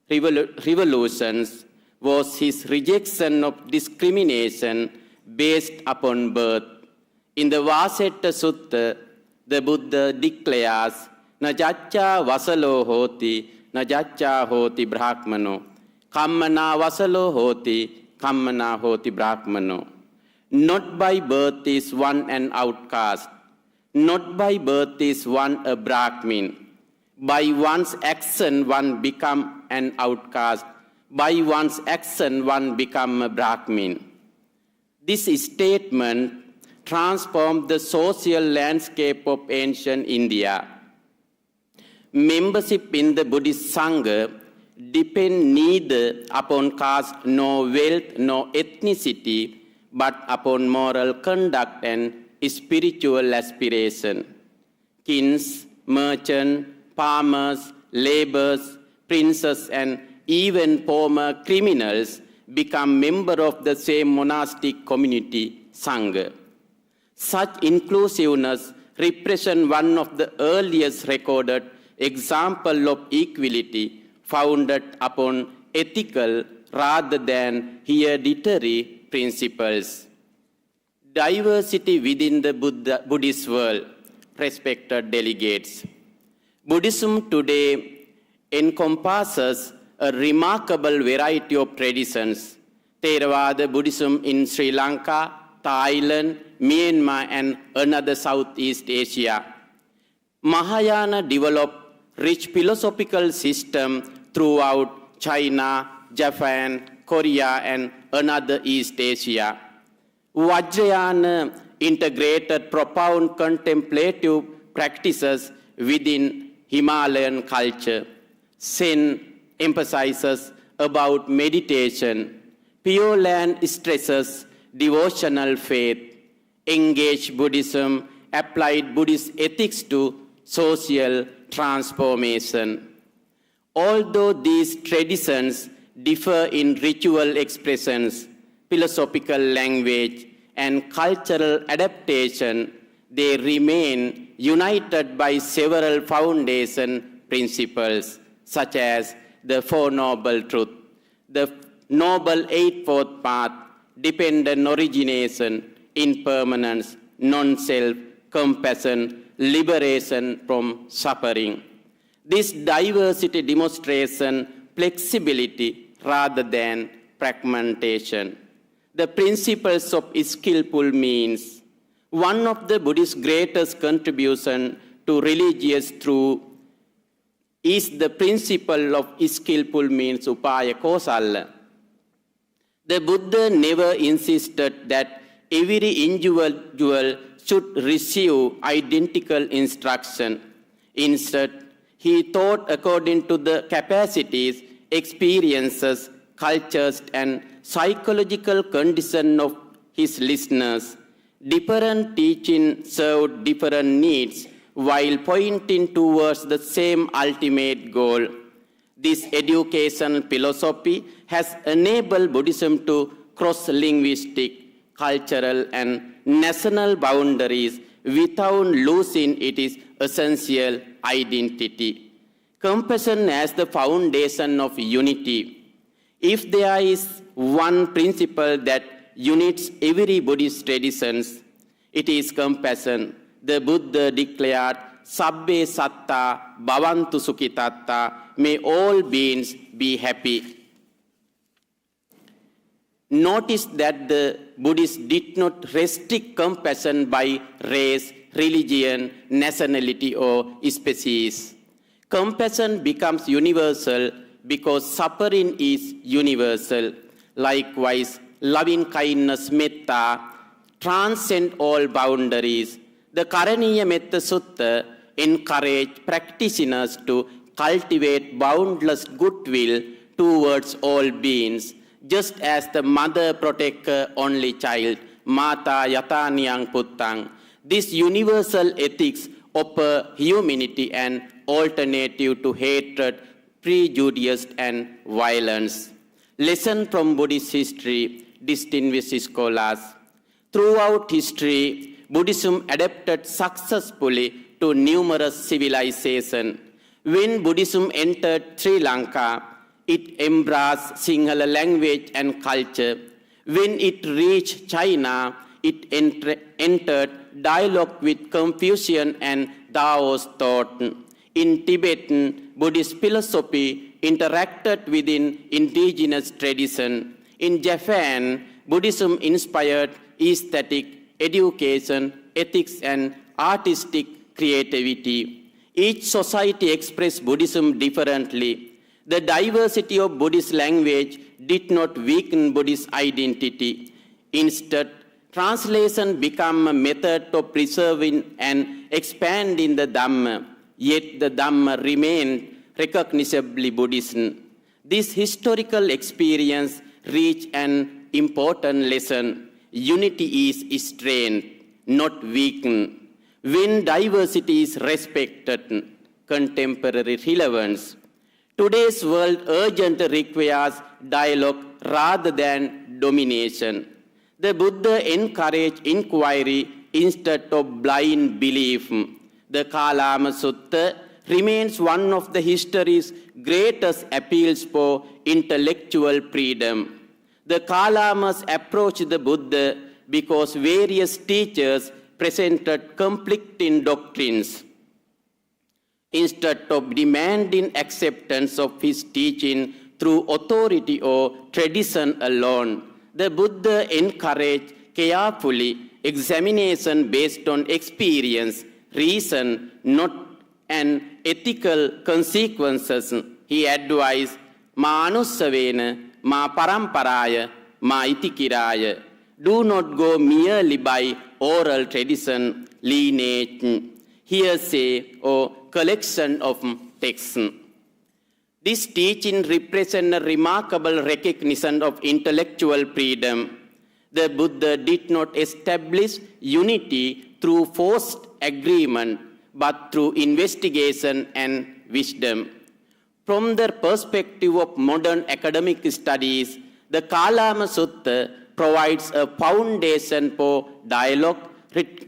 revolutions was his rejection of discrimination based upon birth. In the Vasetta Sutta, the Buddha declares, Najacca vasalo hoti, najacca hoti brahmano, kammana vasalo hoti, kammana hoti brahmano. Not by birth is one an outcast, not by birth is one a Brahmin. By one's action one become an outcast, by one's action one become a Brahmin. This statement transformed the social landscape of ancient India. Membership in the Buddhist Sangha depends neither upon caste, nor wealth, nor ethnicity, but upon moral conduct and spiritual aspiration. Kings, merchants, farmers, laborers, princes, and even former criminals become members of the same monastic community, Sangha. Such inclusiveness represents one of the earliest recorded examples of equality founded upon ethical rather than hereditary principles. Diversity within the Buddhist world, respected delegates. Buddhism today encompasses a remarkable variety of traditions. Theravada Buddhism in Sri Lanka, Thailand, Myanmar, and another Southeast Asia. Mahayana developed rich philosophical systems throughout China, Japan, Korea, and another East Asia. Vajrayana integrated profound contemplative practices within Himalayan culture. Zen emphasizes about meditation. Pure Land stresses devotional faith. Engaged Buddhism applied Buddhist ethics to social transformation. Although these traditions differ in ritual expressions, philosophical language, and cultural adaptation, they remain united by several foundation principles, such as the Four Noble Truths, the Noble Eightfold Path, dependent origination, impermanence, non-self, compassion, liberation from suffering. This diversity demonstrates flexibility rather than fragmentation. The principles of skillful means. One of the Buddhist greatest contributions to religious truth is the principle of skillful means, upaya kosala. The Buddha never insisted that every individual should receive identical instruction. Instead, he taught according to the capacities, experiences, cultures, and psychological condition of his listeners. Different teaching served different needs while pointing towards the same ultimate goal. This education philosophy has enabled Buddhism to cross linguistic, cultural, and national boundaries without losing its essential identity. Compassion as the foundation of unity. If there is one principle that unites every Buddhist tradition, it is compassion. The Buddha declared, Sabbe satta bhavantu sukhitatta, may all beings be happy. Notice that the Buddhists did not restrict compassion by race, religion, nationality, or species. Compassion becomes universal because suffering is universal. Likewise, loving kindness, metta, transcend all boundaries. The Karaniya Metta Sutta encourages practitioners to cultivate boundless goodwill towards all beings, just as the mother protects her only child, Mata Yataniyang Puttang. This universal ethics offer humanity an alternative to hatred, prejudice, and violence. Lesson from Buddhist history, distinguished scholars. Throughout history, Buddhism adapted successfully to numerous civilizations. When Buddhism entered Sri Lanka, it embraced Sinhala language and culture. When it reached China, it entered dialogue with Confucian and Taoist thought. In Tibetan, Buddhist philosophy interacted within indigenous tradition. In Japan, Buddhism inspired aesthetic, education, ethics, and artistic creativity. Each society expressed Buddhism differently. The diversity of Buddhist language did not weaken Buddhist identity. Instead, translation became a method of preserving and expanding the Dhamma, yet the Dhamma remained recognizably Buddhist. This historical experience reached an important lesson. Unity is strength, not weakened. When diversity is respected, contemporary relevance. Today's world urgently requires dialogue rather than domination. The Buddha encouraged inquiry instead of blind belief. The Kalama Sutta remains one of the history's greatest appeals for intellectual freedom. The Kalamas approached the Buddha because various teachers presented conflicting doctrines. Instead of demanding acceptance of his teaching through authority or tradition alone, the Buddha encouraged carefully examination based on experience, reason, not an ethical consequences. He advised, Ma anussavena, ma paramparaya, ma itikiraya. Do not go merely by oral tradition, lineage, hearsay, or collection of texts. This teaching represents a remarkable recognition of intellectual freedom. The Buddha did not establish unity through forced agreement, but through investigation and wisdom. From the perspective of modern academic studies, the Kalama Sutta provides a foundation for dialogue,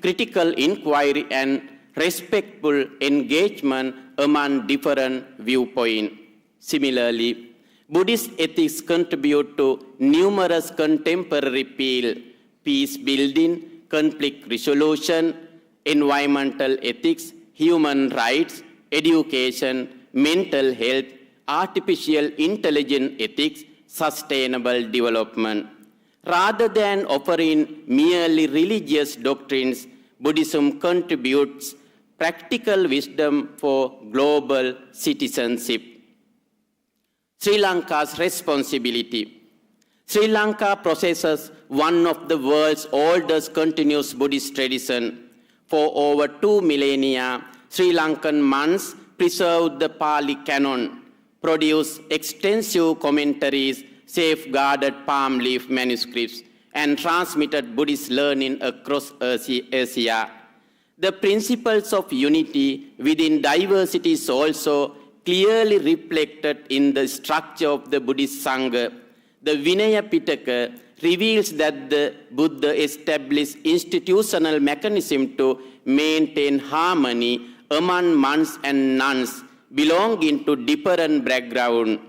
critical inquiry, and respectful engagement among different viewpoints. Similarly, Buddhist ethics contribute to numerous contemporary fields: peace building, conflict resolution, environmental ethics, human rights, education, mental health, artificial intelligence ethics, sustainable development. Rather than offering merely religious doctrines, Buddhism contributes practical wisdom for global citizenship. Sri Lanka's responsibility. Sri Lanka possesses one of the world's oldest continuous Buddhist traditions. For over 2 millennia, Sri Lankan monks preserved the Pali canon, produced extensive commentaries, safeguarded palm leaf manuscripts, and transmitted Buddhist learning across Asia. The principles of unity within diversity is also clearly reflected in the structure of the Buddhist Sangha. The Vinaya Pitaka reveals that the Buddha established institutional mechanism to maintain harmony among monks and nuns belonging to different backgrounds.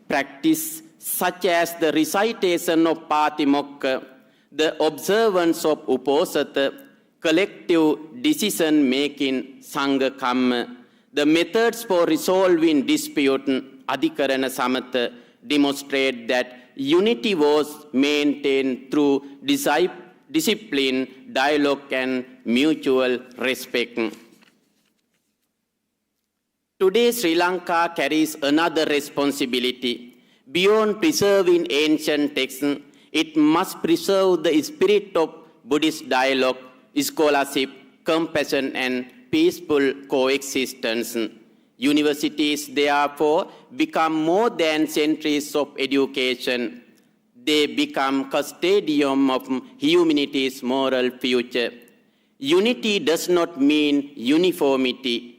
Practice such as the recitation of Patimokkha, the observance of Uposatha, collective decision-making, Sangha Kamma, the methods for resolving dispute, Adhikarana Samatha, demonstrate that unity was maintained through discipline, dialogue, and mutual respect. Today, Sri Lanka carries another responsibility. Beyond preserving ancient texts, it must preserve the spirit of Buddhist dialogue, scholarship, compassion, and peaceful coexistence. Universities, therefore, become more than centers of education. They become custodian of humanity's moral future. Unity does not mean uniformity.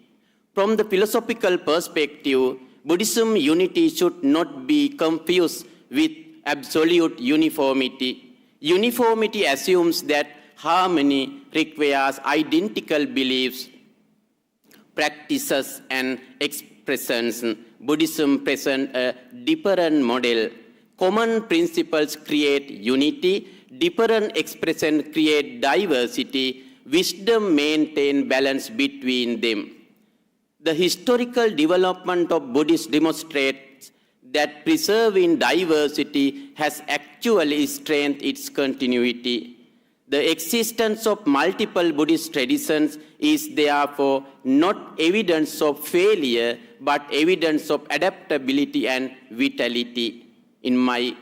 From the philosophical perspective, Buddhism unity should not be confused with absolute uniformity. Uniformity assumes that harmony requires identical beliefs, practices, and expressions. Buddhism presents a different model. Common principles create unity, different expressions create diversity, wisdom maintains balance between them. The historical development of Buddhism demonstrates that preserving diversity has actually strengthened its continuity. The existence of multiple Buddhist traditions is therefore not evidence of failure, but evidence of adaptability and vitality. In my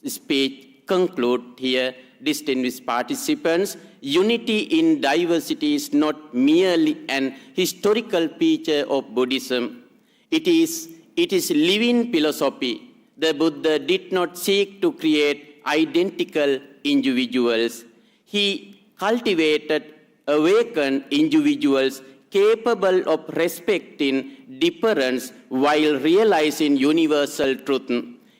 speech, conclude here, distinguished participants, unity in diversity is not merely an historical feature of Buddhism. It is living philosophy. The Buddha did not seek to create identical individuals. He cultivated awakened individuals capable of respecting difference while realizing universal truth.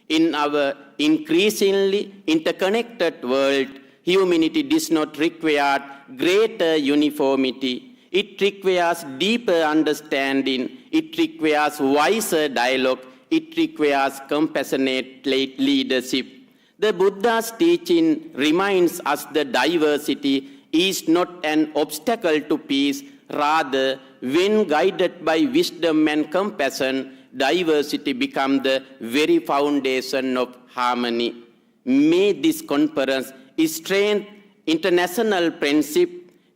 In our increasingly interconnected world, humanity does not require greater uniformity. It requires deeper understanding. It requires wiser dialogue. It requires compassionate leadership. The Buddha's teaching reminds us that diversity is not an obstacle to peace. Rather, when guided by wisdom and compassion, diversity becomes the very foundation of harmony. May this conference strengthen international friendship,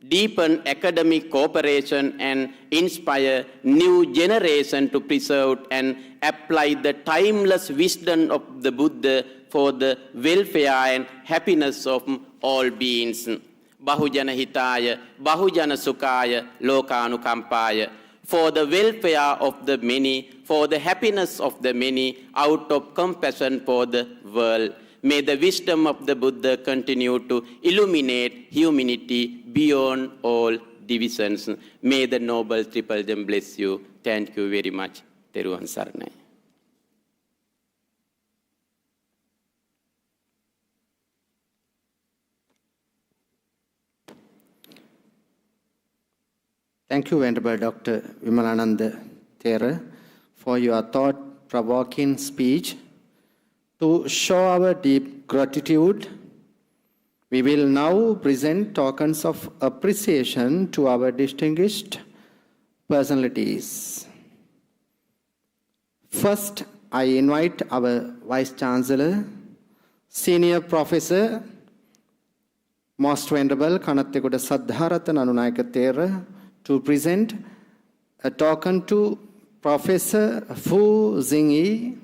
deepen academic cooperation, and inspire new generation to preserve and apply the timeless wisdom of the Buddha for the welfare and happiness of all beings. Bahujana Hitaya, Bahujana Sukhaya, Lokanukampaya. For the welfare of the many, for the happiness of the many, out of compassion for the world. May the wisdom of the Buddha continue to illuminate humanity beyond all divisions. May the Noble Triple Gem bless you. Thank you very much. Teruvan Saranai. Thank you, Venerable Dr. Vimalananda Thera, for your thought-provoking speech. To show our deep gratitude, we will now present tokens of appreciation to our distinguished personalities. First, I invite our Vice Chancellor, Senior Professor, Most Venerable Kanattegoda Saddharatana Anunayaka Thera, to present a token to Professor Fu Xingyi.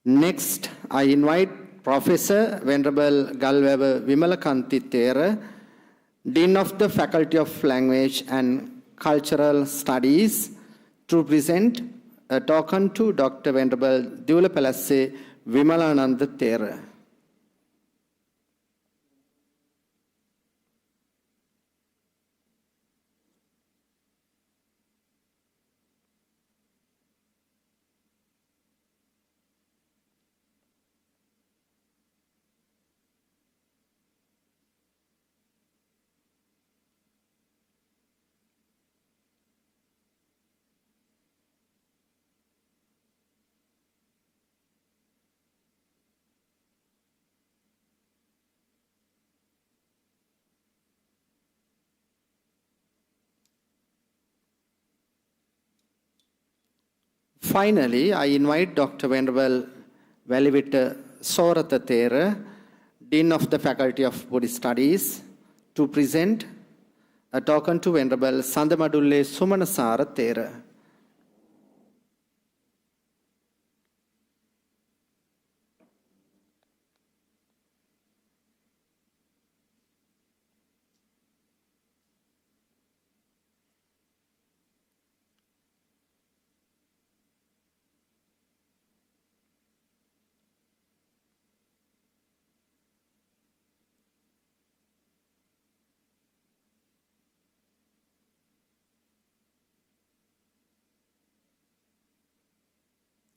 Next, I invite Professor Venerable Galweva Wimalakanti Thera, Dean of the Faculty of Language and Cultural Studies, to present a token to Dr. Venerable Dulapalasse Vimalananda Thera. Finally, I invite Dr. Venerable Velivita Sorata Thera, Dean of the Faculty of Buddhist Studies, to present a token to Venerable Sandamadulle Sumanasara Thera.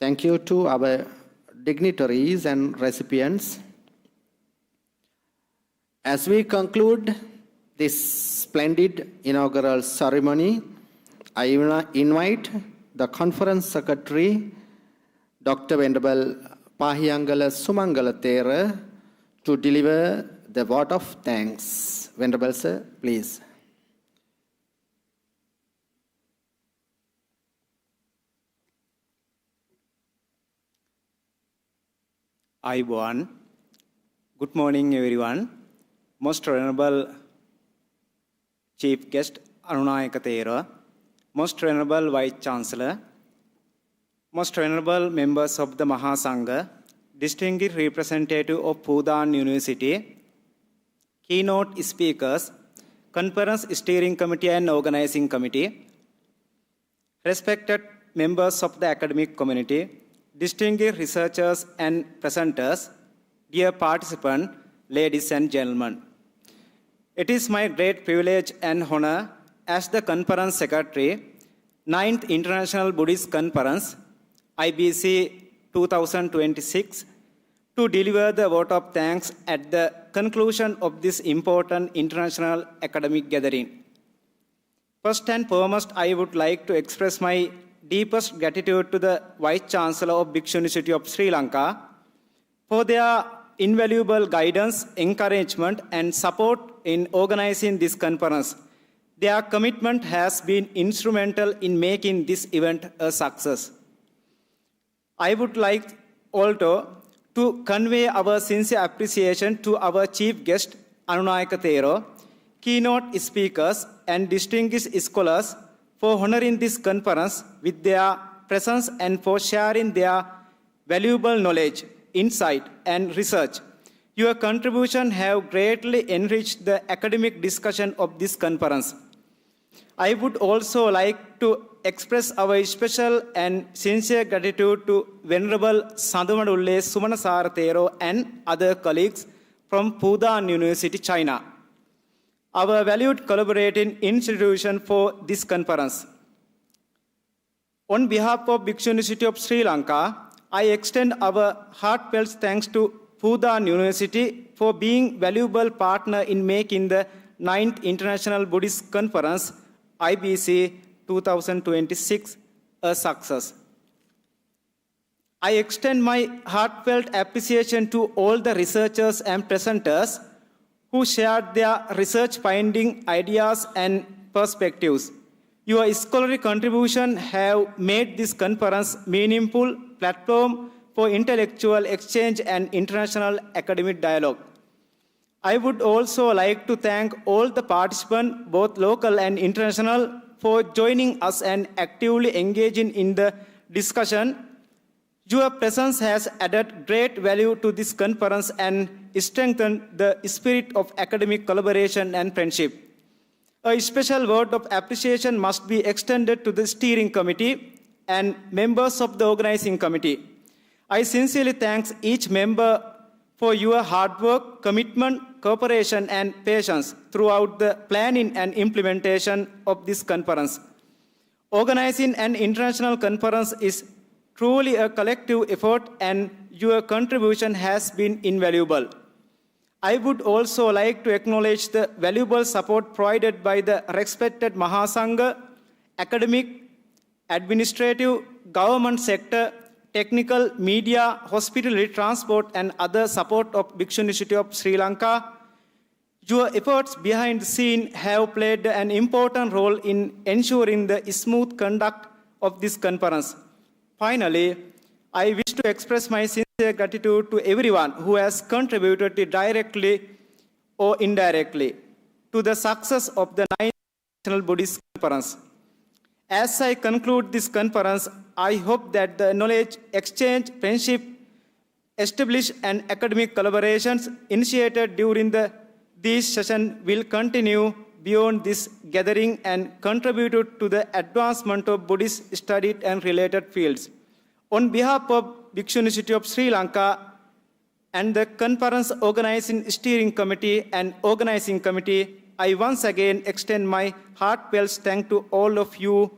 Thank you to our dignitaries and recipients. As we conclude this splendid inaugural ceremony, I invite the Conference Secretary, Dr. Venerable Pahiyangala Sumangala Thera, to deliver the vote of thanks. Venerable Sir, please. Ayubowan. Good morning, everyone. Most Honorable Chief Guest Anunayaka Thera, Most Honorable Vice Chancellor, Most Honorable members of the Mahasangha, distinguished representative of Fudan University, keynote speakers, Conference Steering Committee and Organizing Committee, respected members of the academic community, distinguished researchers and presenters, dear participants, ladies and gentlemen. It is my great privilege and honor as the Conference Secretary, 9th International Buddhist Conference, IBC 2026, to deliver the vote of thanks at the conclusion of this important international academic gathering. First and foremost, I would like to express my deepest gratitude to the Vice Chancellor of Bhiksu University of Sri Lanka for their invaluable guidance, encouragement, and support in organizing this conference. Their commitment has been instrumental in making this event a success. I would like also to convey our sincere appreciation to our chief guest, Anunayaka Thero, keynote speakers, and distinguished scholars for honoring this conference with their presence and for sharing their valuable knowledge, insight, and research. Your contribution have greatly enriched the academic discussion of this conference. I would also like to express our special and sincere gratitude to Venerable Sadhumadulle Sumanasara Thero and other colleagues from Fudan University, China, our valued collaborating institution for this conference. On behalf of Bhiksu University of Sri Lanka, I extend our heartfelt thanks to Fudan University for being valuable partner in making the 9th International Buddhist Conference, IBC 2026, a success. I extend my heartfelt appreciation to all the researchers and presenters who shared their research finding, ideas, and perspectives. Your scholarly contribution have made this conference meaningful platform for intellectual exchange and international academic dialogue. I would also like to thank all the participants, both local and international, for joining us and actively engaging in the discussion. Your presence has added great value to this conference and strengthened the spirit of academic collaboration and friendship. A special word of appreciation must be extended to the steering committee and members of the organizing committee. I sincerely thank each member for your hard work, commitment, cooperation, and patience throughout the planning and implementation of this conference. Organizing an international conference is truly a collective effort, and your contribution has been invaluable. I would also like to acknowledge the valuable support provided by the respected Mahasangha, academic, administrative, government sector, technical, media, hospitality, transport, and other support of Bhiksu University of Sri Lanka. Your efforts behind the scene have played an important role in ensuring the smooth conduct of this conference. Finally, I wish to express my sincere gratitude to everyone who has contributed directly or indirectly to the success of the 9th International Buddhist Conference. As I conclude this conference, I hope that the knowledge exchange, friendship, established and academic collaborations initiated during this session will continue beyond this gathering and contribute to the advancement of Buddhist studies and related fields. On behalf of Bhiksu University of Sri Lanka and the conference organizing steering committee and organizing committee, I once again extend my heartfelt thanks to all of you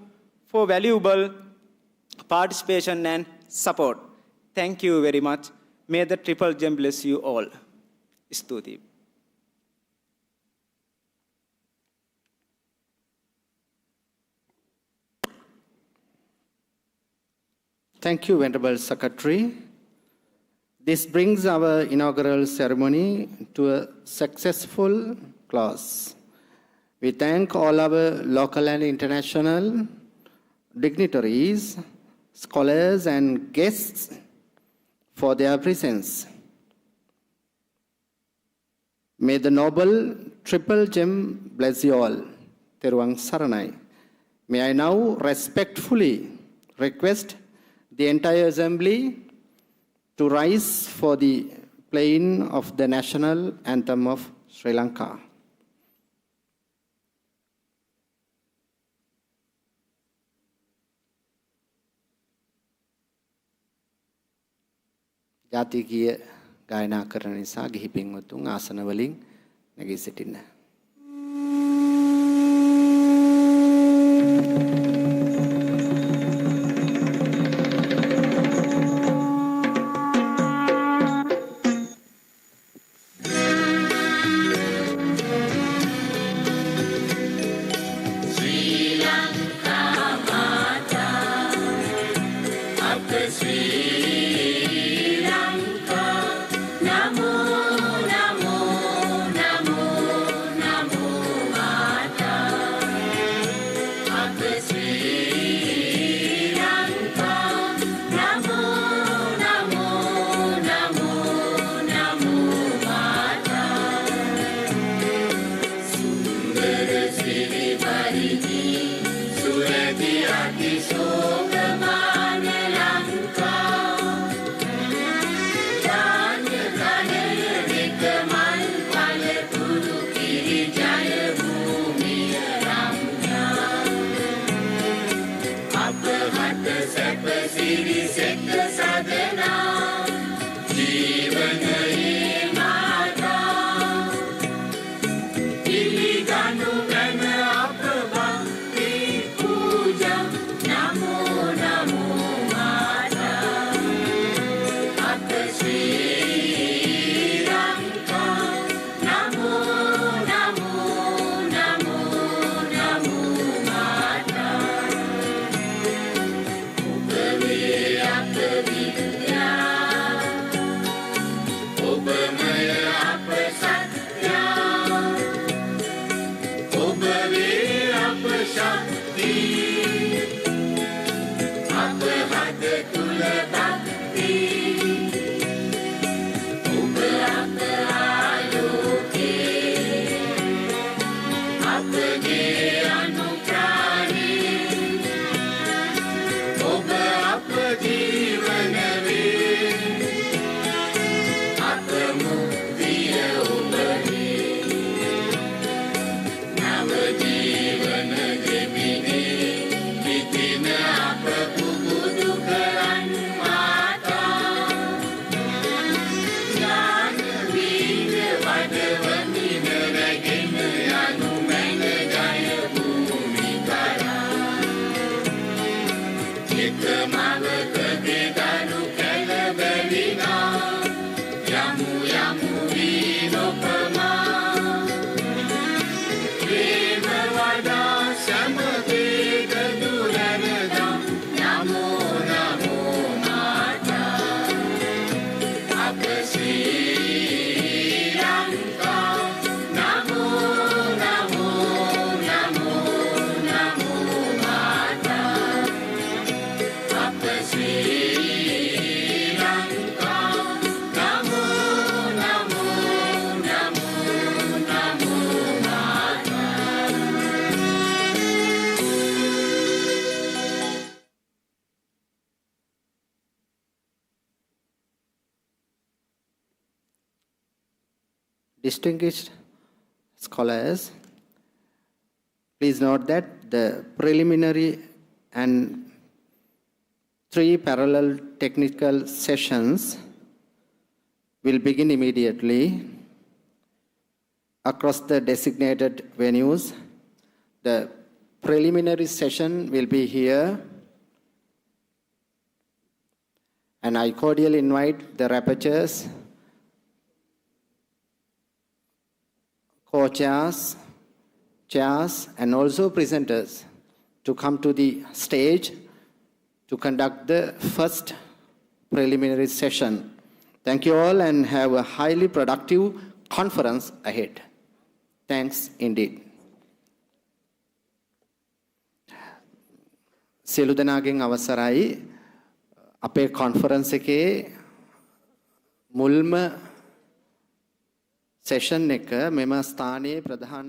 for valuable participation and support. Thank you very much. May the Triple Gem bless you all. Stuti. Thank you, Venerable Secretary. This brings our inaugural ceremony to a successful close. We thank all our local and international dignitaries, scholars, and guests for their presence. May the noble Triple Gem bless you all. Teruang Saranai. May I now respectfully request the entire assembly to rise for the playing of the national anthem of Sri Lanka. ජාතිකීය ගායනා කරන නිසා ගිහි පින්වතුන් ආසන වලින් නැගී සිටින්න. Namo distinguished scholars, please note that the preliminary and 3 parallel technical sessions will begin immediately across the designated venues. The preliminary session will be here, and I cordially invite the rapporteurs, co-chairs, chairs, and also presenters to come to the stage to conduct the first preliminary session. Thank you all and have a highly productive conference ahead. Thanks indeed. සියලු දෙනාගෙන් අවසරයි අපේ conference එකේ මුල්ම session එක මෙම ස්ථානයේ ප්‍රධාන